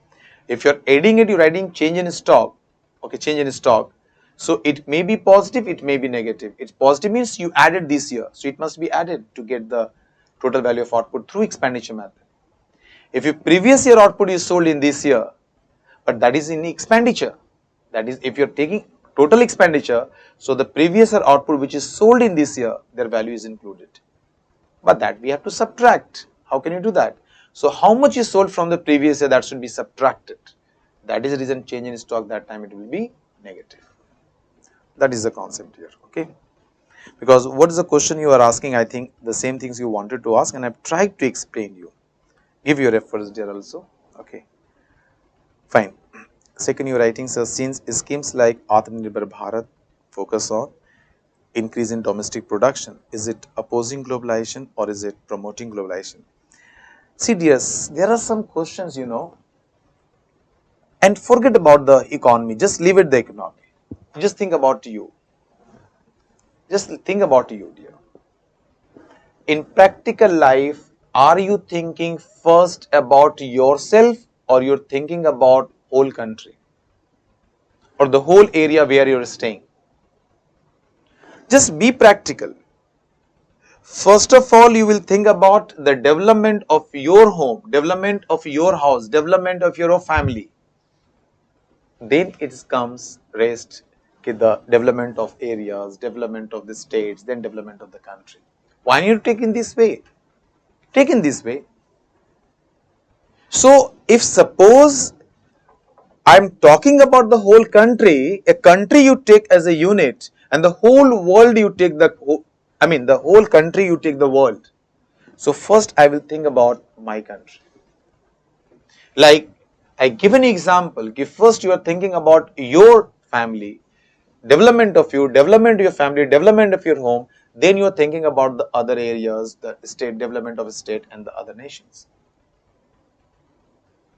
if you are adding it, you are adding change in stock. Okay, change in stock. So it may be positive, it may be negative. It's positive means you added this year. So it must be added to get the total value of output through expenditure method. If your previous year output is sold in this year, but that is in expenditure. That is if you are taking total expenditure, so the previous year output which is sold in this year, their value is included. But that we have to subtract. How can you do that? So how much is sold from the previous year, that should be subtracted. That is the reason change in stock, that time it will be negative. That is the concept here, okay? Because what is the question you are asking, I think the same things you wanted to ask and I have tried to explain you. Give your efforts there also, okay? Fine. Second, you are writing, so since schemes like Atmanirbhar Bharat focus on increase in domestic production, is it opposing globalization or is it promoting globalization? See dears, there are some questions, you know, and forget about the economy, just leave it the economy. Just think about you. Just think about you, dear. In practical life, are you thinking first about yourself or you're thinking about whole country or the whole area where you're staying? Just be practical. First of all, you will think about the development of your home, development of your house, development of your family. Then it comes rest, the development of areas, development of the states, then development of the country. Why not you take in this way? Take in this way. So, if suppose I am talking about the whole country, a country you take as a unit and the whole world you take the whole country you take the world. So first I will think about my country. Like I give an example, first you are thinking about your family, development of you, development of your family, development of your home, then you are thinking about the other areas, the state, development of a state and the other nations.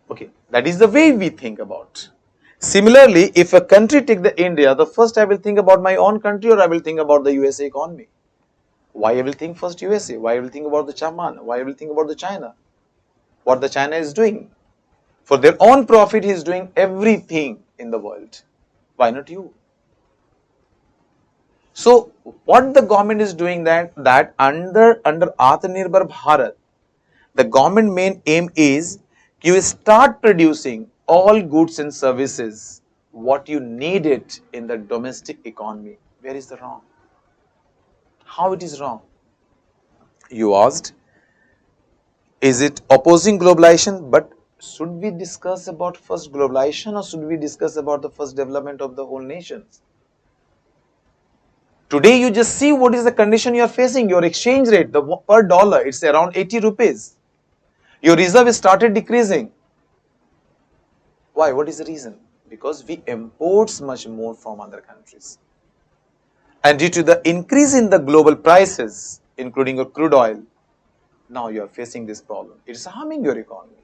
Okay, that is the way we think about. Similarly, if a country take the India, the first I will think about my own country or I will think about the USA economy. Why I will think first USA? Why I will think about the Chaman? Why I will think about the China? What the China is doing? For their own profit, he is doing everything in the world. Why not you? So, what the government is doing that under Atmanirbhar Bharat, the government main aim is you start producing all goods and services what you need it in the domestic economy. Where is the wrong? How it is wrong? You asked, is it opposing globalization? But should we discuss about first globalization or should we discuss about the first development of the whole nations? Today you just see what is the condition you are facing. Your exchange rate, the per dollar, it's around 80 rupees. Your reserve is started decreasing. Why? What is the reason? Because we import much more from other countries. And due to the increase in the global prices, including your crude oil, now you are facing this problem. It is harming your economy.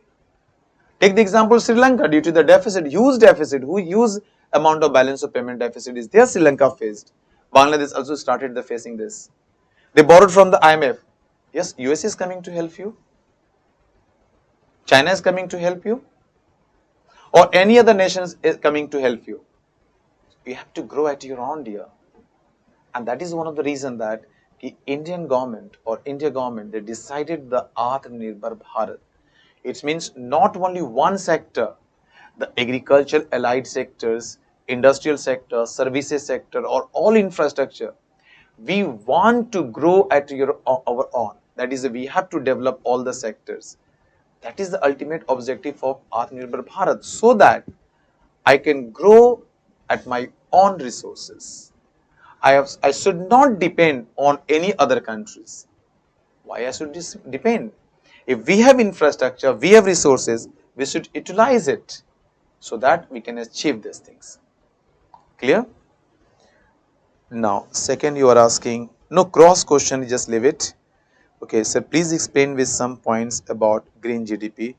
Take the example of Sri Lanka. Due to the deficit, huge amount of balance of payment deficit is there Sri Lanka faced. Bangladesh also started the facing this. They borrowed from the IMF. Yes, US is coming to help you. China is coming to help you. Or any other nations is coming to help you. You have to grow at your own, dear. And that is one of the reasons that the Indian government or India government, they decided the Atmanirbhar Bharat. It means not only one sector, the agricultural allied sectors, industrial sector, services sector, or all infrastructure. We want to grow at our own. That is, we have to develop all the sectors. That is the ultimate objective of Atmanirbhar Bharat, so that I can grow at my own resources. I should not depend on any other countries. Why I should depend? If we have infrastructure, we have resources, we should utilize it so that we can achieve these things. Clear? Now, second you are asking, no cross question, just leave it. Okay, so please explain with some points about green GDP.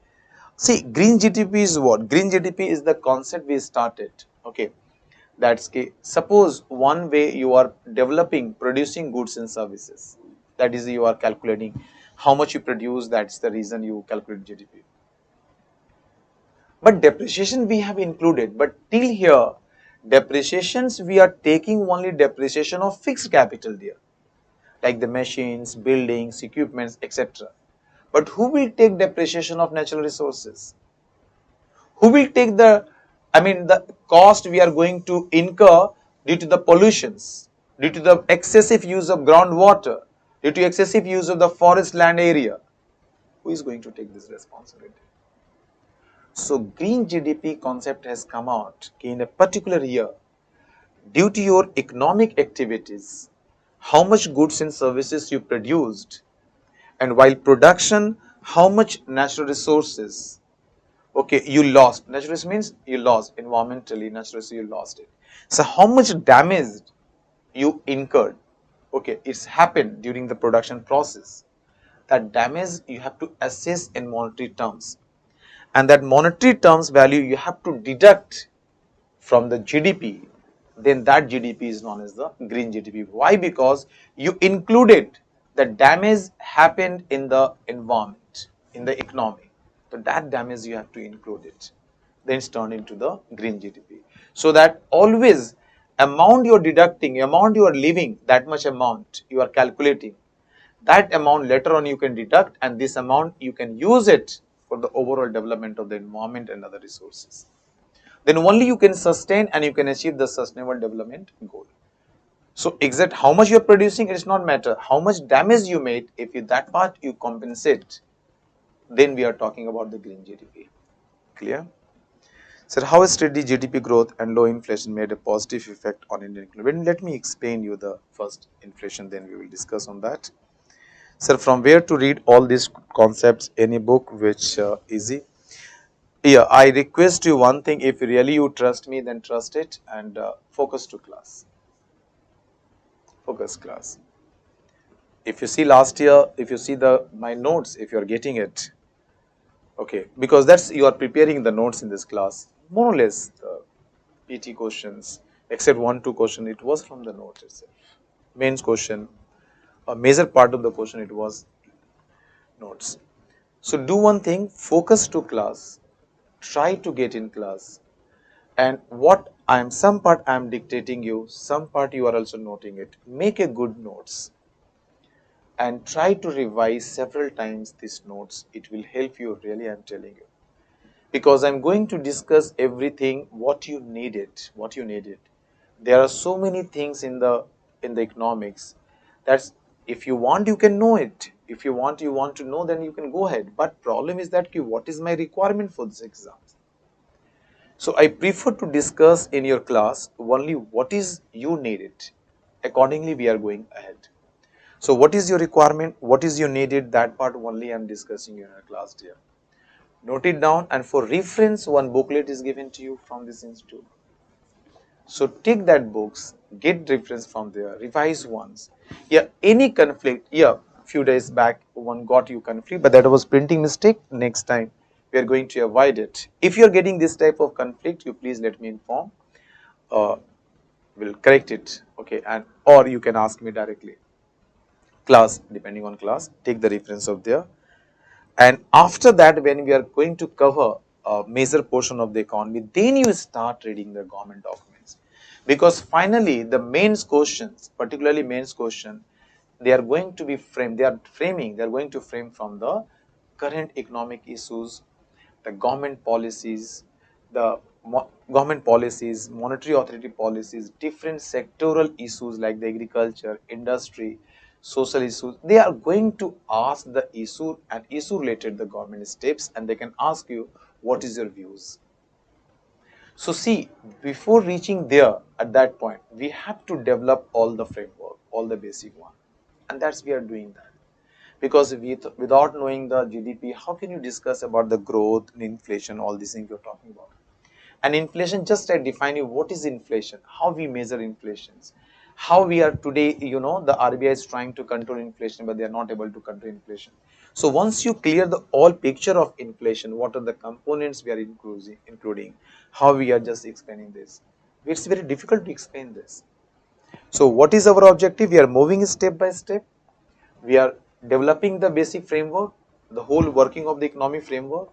See, green GDP is what? Green GDP is the concept we started. Okay, that's okay. Suppose one way you are developing, producing goods and services. That is, you are calculating how much you produce. That's the reason you calculate GDP. But depreciation we have included. But till here, depreciations we are taking only depreciation of fixed capital there, like the machines, buildings, equipments, etc. But who will take depreciation of natural resources? Who will take the cost we are going to incur due to the pollutions, due to the excessive use of groundwater, due to excessive use of the forest land area? Who is going to take this responsibility? So green GDP concept has come out in a particular year due to your economic activities, how much goods and services you produced, and while production, how much natural resources, okay, you lost. Natural resources means you lost environmentally, natural resources you lost it. So how much damage you incurred, okay, it's happened during the production process. That damage you have to assess in monetary terms, and that monetary terms value you have to deduct from the GDP. Then that GDP is known as the green GDP. Why? Because you included the damage happened in the environment, in the economy. So that damage you have to include it. Then it's turned into the green GDP. So that always amount you are deducting, amount you are leaving, that much amount you are calculating. That amount later on you can deduct, and this amount you can use it for the overall development of the environment and other resources. Then only you can sustain and you can achieve the sustainable development goal. So exact how much you are producing, it does not matter. How much damage you made, if you, that part you compensate, then we are talking about the green GDP. Clear? So how has steady GDP growth and low inflation made a positive effect on Indian economy? Let me explain you the first inflation, then we will discuss on that. Sir, from where to read all these concepts? Any book which easy? Yeah, I request you one thing, if really you trust me, then trust it and focus to class. Focus class. If you see last year, if you see my notes, if you are getting it, okay, because that's you are preparing the notes in this class, more or less the PT questions, except 1-2 question, it was from the note itself. Mains question, a major part of the question it was notes. So do one thing, focus to class, try to get in class. And what some part I am dictating you, some part you are also noting it. Make a good notes and try to revise several times these notes. It will help you, really, I am telling you. because I'm going to discuss everything what you needed. There are so many things in the economics that's, if you want you can know it. If you want to know, then you can go ahead. But problem is that what is my requirement for this exam? So I prefer to discuss in your class only what is you needed. Accordingly, we are going ahead. So what is your requirement? What is your needed? That part only I am discussing in our class, dear. Note it down, and for reference, one booklet is given to you from this institute. So take that books, get reference from there, revise once. Yeah, any conflict, yeah, few days back one got you conflict, but that was printing mistake. Next time we are going to avoid it. If you are getting this type of conflict, you please let me inform. Uh, we'll correct it. Okay, and or you can ask me directly. Class, depending on class, take the reference of there. And after that, when we are going to cover a major portion of the economy, then you start reading the government documents. Because finally, the mains questions, particularly mains question, they are going to be framed, they are going to frame from the current economic issues, the government policies, the government policies, monetary authority policies, different sectoral issues like the agriculture, industry, social issues. They are going to ask the issue and issue related the government steps, and they can ask you what is your views. So see, before reaching there at that point, we have to develop all the framework, all the basic one, and that's we are doing that. Because without knowing the GDP, how can you discuss about the growth and inflation, all these things you're talking about? And inflation, just I define you what is inflation, how we measure inflations, how we are today, the RBI is trying to control inflation, but they are not able to control inflation. So once you clear the all picture of inflation, what are the components we are including, how we are just explaining this, it's very difficult to explain this. So what is our objective? We are moving step by step. We are developing the basic framework, the whole working of the economic framework,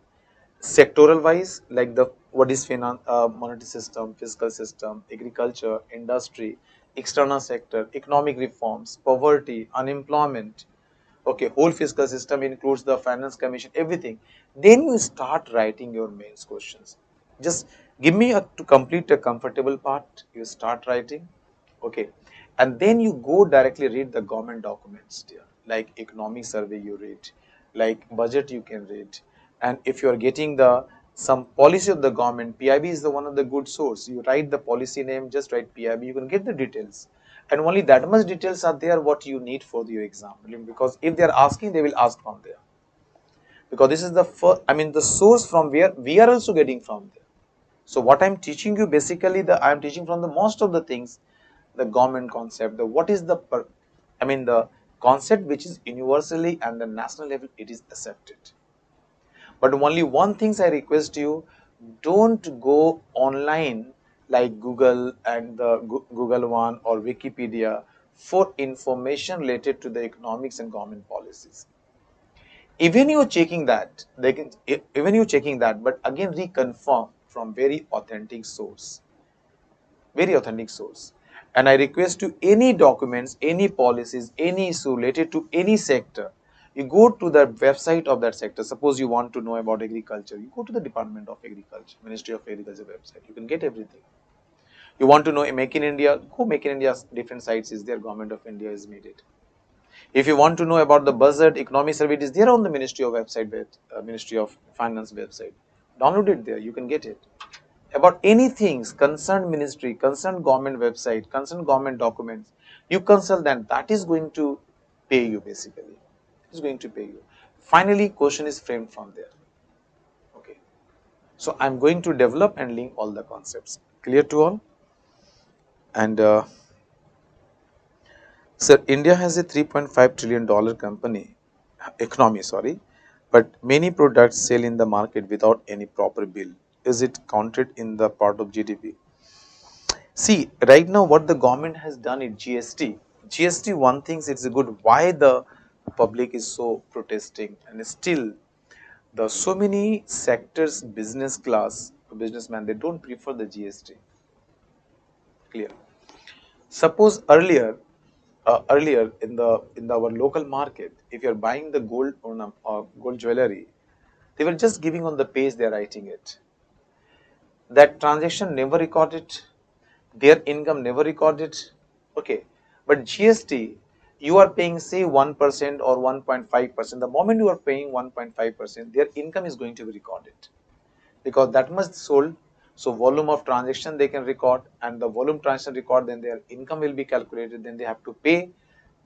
sectoral wise, like the what is finance, monetary system, fiscal system, agriculture, industry, external sector, economic reforms, poverty, unemployment. Okay, whole fiscal system includes the finance commission, everything. Then you start writing your mains questions. Just give me to complete a comfortable part. You start writing, okay, and then you go directly read the government documents, dear. Like economic survey, you read, like budget, you can read, and if you are getting the some policy of the government, PIB is the one of the good source. You write the policy name, just write PIB, you can get the details, and only that much details are there what you need for your exam. Because if they are asking, they will ask from there, because this is the first, I mean the source from where we are also getting from there. So what I'm teaching you, basically the I'm teaching from the most of the things, the government concept, the what is the the concept which is universally and the national level it is accepted. But only one things I request you, don't go online like Google and the Google one or Wikipedia for information related to the economics and government policies. Even you're checking that, they can even you checking that, but again reconfirm from very authentic source. And I request to any documents, any policies, any issue related to any sector, you go to the website of that sector. Suppose you want to know about agriculture, you go to the Department of Agriculture, Ministry of Agriculture website. You can get everything. You want to know Make in India, go Make in India, different sites is there, Government of India has made it. If you want to know about the budget, economic survey, it is there on the Ministry of website, Ministry of Finance website. Download it there, you can get it. About anything concerned ministry, concerned government website, concerned government documents, you consult them. That is going to pay you basically. It is going to pay you. Finally, question is framed from there. Okay. So I'm going to develop and link all the concepts. Clear to all? And sir, India has a $3.5 trillion economy, sorry, but many products sell in the market without any proper bill. Is it counted in the part of GDP? See, right now what the government has done is GST. GST, one thing it's good. Why the public is so protesting, and still the so many sectors, business class, businessman, they don't prefer the GST. Clear. Suppose earlier in our local market, if you're buying the gold gold jewelry, They were just giving on the page, they are writing it. That transaction never recorded, their income never recorded. Okay, but GST, you are paying say 1% or 1.5%. The moment you are paying 1.5%, their income is going to be recorded because that much sold. So volume of transaction they can record, and the volume transaction record, then their income will be calculated. Then they have to pay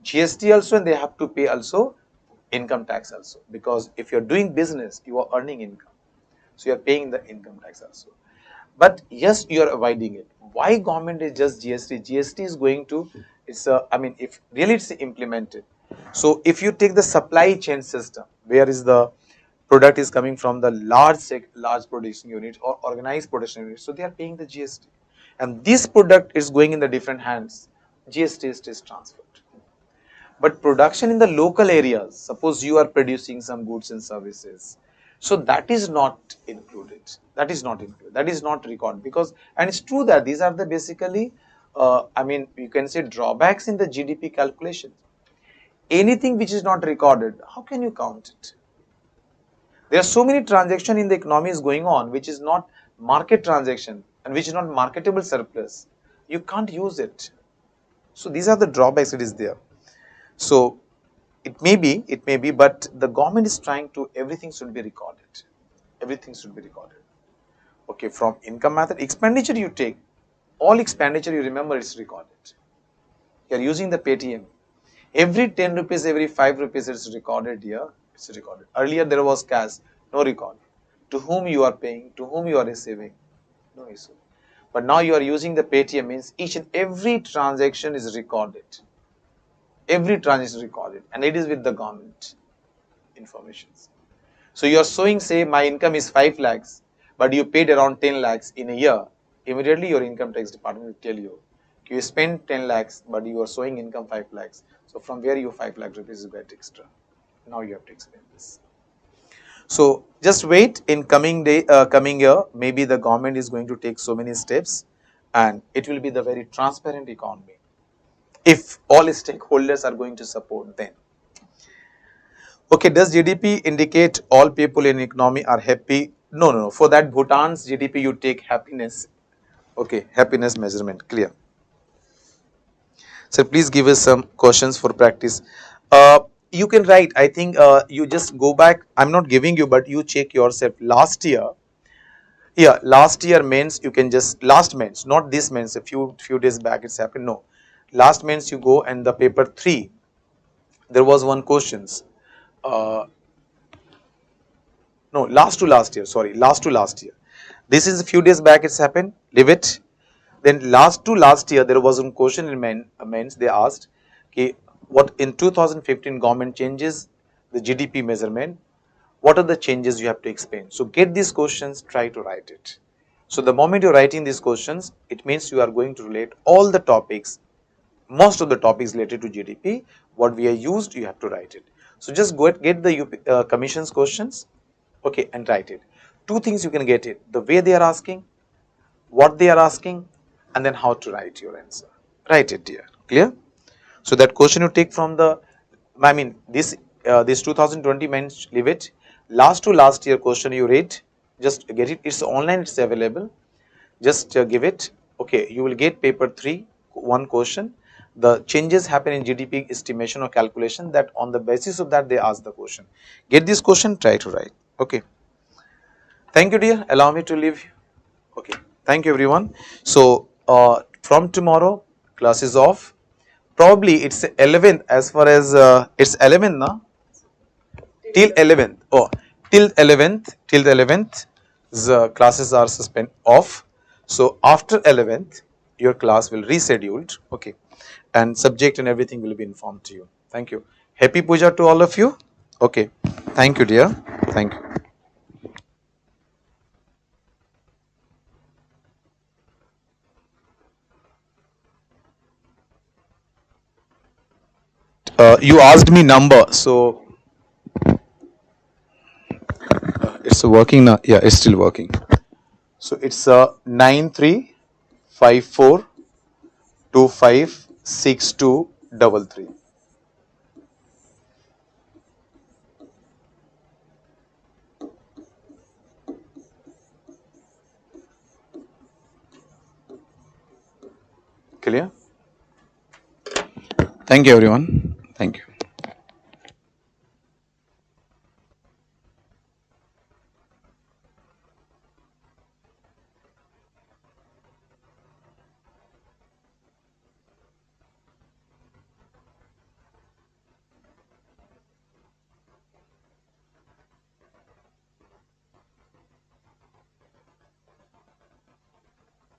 GST also, and they have to pay also income tax also, because if you are doing business, you are earning income, so you are paying the income tax also. But yes, you are avoiding it. Why government is just GST? GST is going to, it's a, I mean, if really it's implemented. So if you take the supply chain system, where is the product is coming from the large production unit or organized production unit, so they are paying the GST. And this product is going in the different hands, GST is transferred. But production in the local areas, suppose you are producing some goods and services, so that is not included. That is not included. That is not recorded because, and it's true that these are the basically, I mean, you can say drawbacks in the GDP calculation. Anything which is not recorded, how can you count it? There are so many transactions in the economy is going on, which is not market transaction and which is not marketable surplus. You can't use it. So these are the drawbacks it is there. So it may be, but the government is trying to, everything should be recorded. Everything should be recorded. Okay, from income method, expenditure you take, all expenditure you remember it's recorded. You are using the Paytm. Every 10 rupees, every 5 rupees it's recorded here, it's recorded. Earlier there was cash, no record. To whom you are paying, to whom you are receiving, no issue. But now you are using the Paytm, means each and every transaction is recorded. Every transaction is recorded, and it is with the government information. So you are showing, say, my income is 5 lakhs, but you paid around 10 lakhs in a year. Immediately your income tax department will tell you, you spent 10 lakhs, but you are showing income 5 lakhs. So from where you 5 lakh rupees you get extra? Now you have to explain this. So just wait, in coming year, maybe the government is going to take so many steps, and it will be the very transparent economy. If all stakeholders are going to support, then. Okay, does GDP indicate all people in economy are happy? No, no, no. For that Bhutan's GDP, you take happiness. Okay, happiness measurement, clear. So please give us some questions for practice. You can write, I think you just go back, I'm not giving you, but you check yourself. Last year, yeah, last year means you can just, last means, not this means, a few days back it's happened, no. Last means you go and the paper 3, there was one questions. No, last to last year, sorry, last to last year. This is a few days back it's happened, leave it. Then last to last year, there was one question in mains, they asked, okay, what in 2015 government changes the GDP measurement, what are the changes you have to explain? So get these questions, try to write it. So the moment you're writing these questions, it means you are going to relate all the topics, most of the topics related to GDP, what we are used, you have to write it. So just go get the commission's questions, okay, and write it. Two things you can get it, the way they are asking, what they are asking, and then how to write your answer. Write it, dear, clear? So that question you take from the, I mean this 2020 means leave it. Last to last year question you read, just get it, it's online, it's available, just give it. Okay, you will get paper 3, one question. The changes happen in GDP estimation or calculation, that on the basis of that they ask the question. Get this question, try to write. Okay. Thank you, dear. Allow me to leave. Okay. Thank you, everyone. So from tomorrow, class is off. Probably it's 11th as far as it's 11th now. Till 11th. Oh, till 11th, the classes are suspend off. So after 11th, your class will rescheduled. Okay, and subject and everything will be informed to you. Thank you. Happy puja to all of you. Okay. Thank you, dear. Thank you. You asked me number, so it's working now. Yeah, it's still working. So it's 9354256233. Clear? Thank you everyone. Thank you.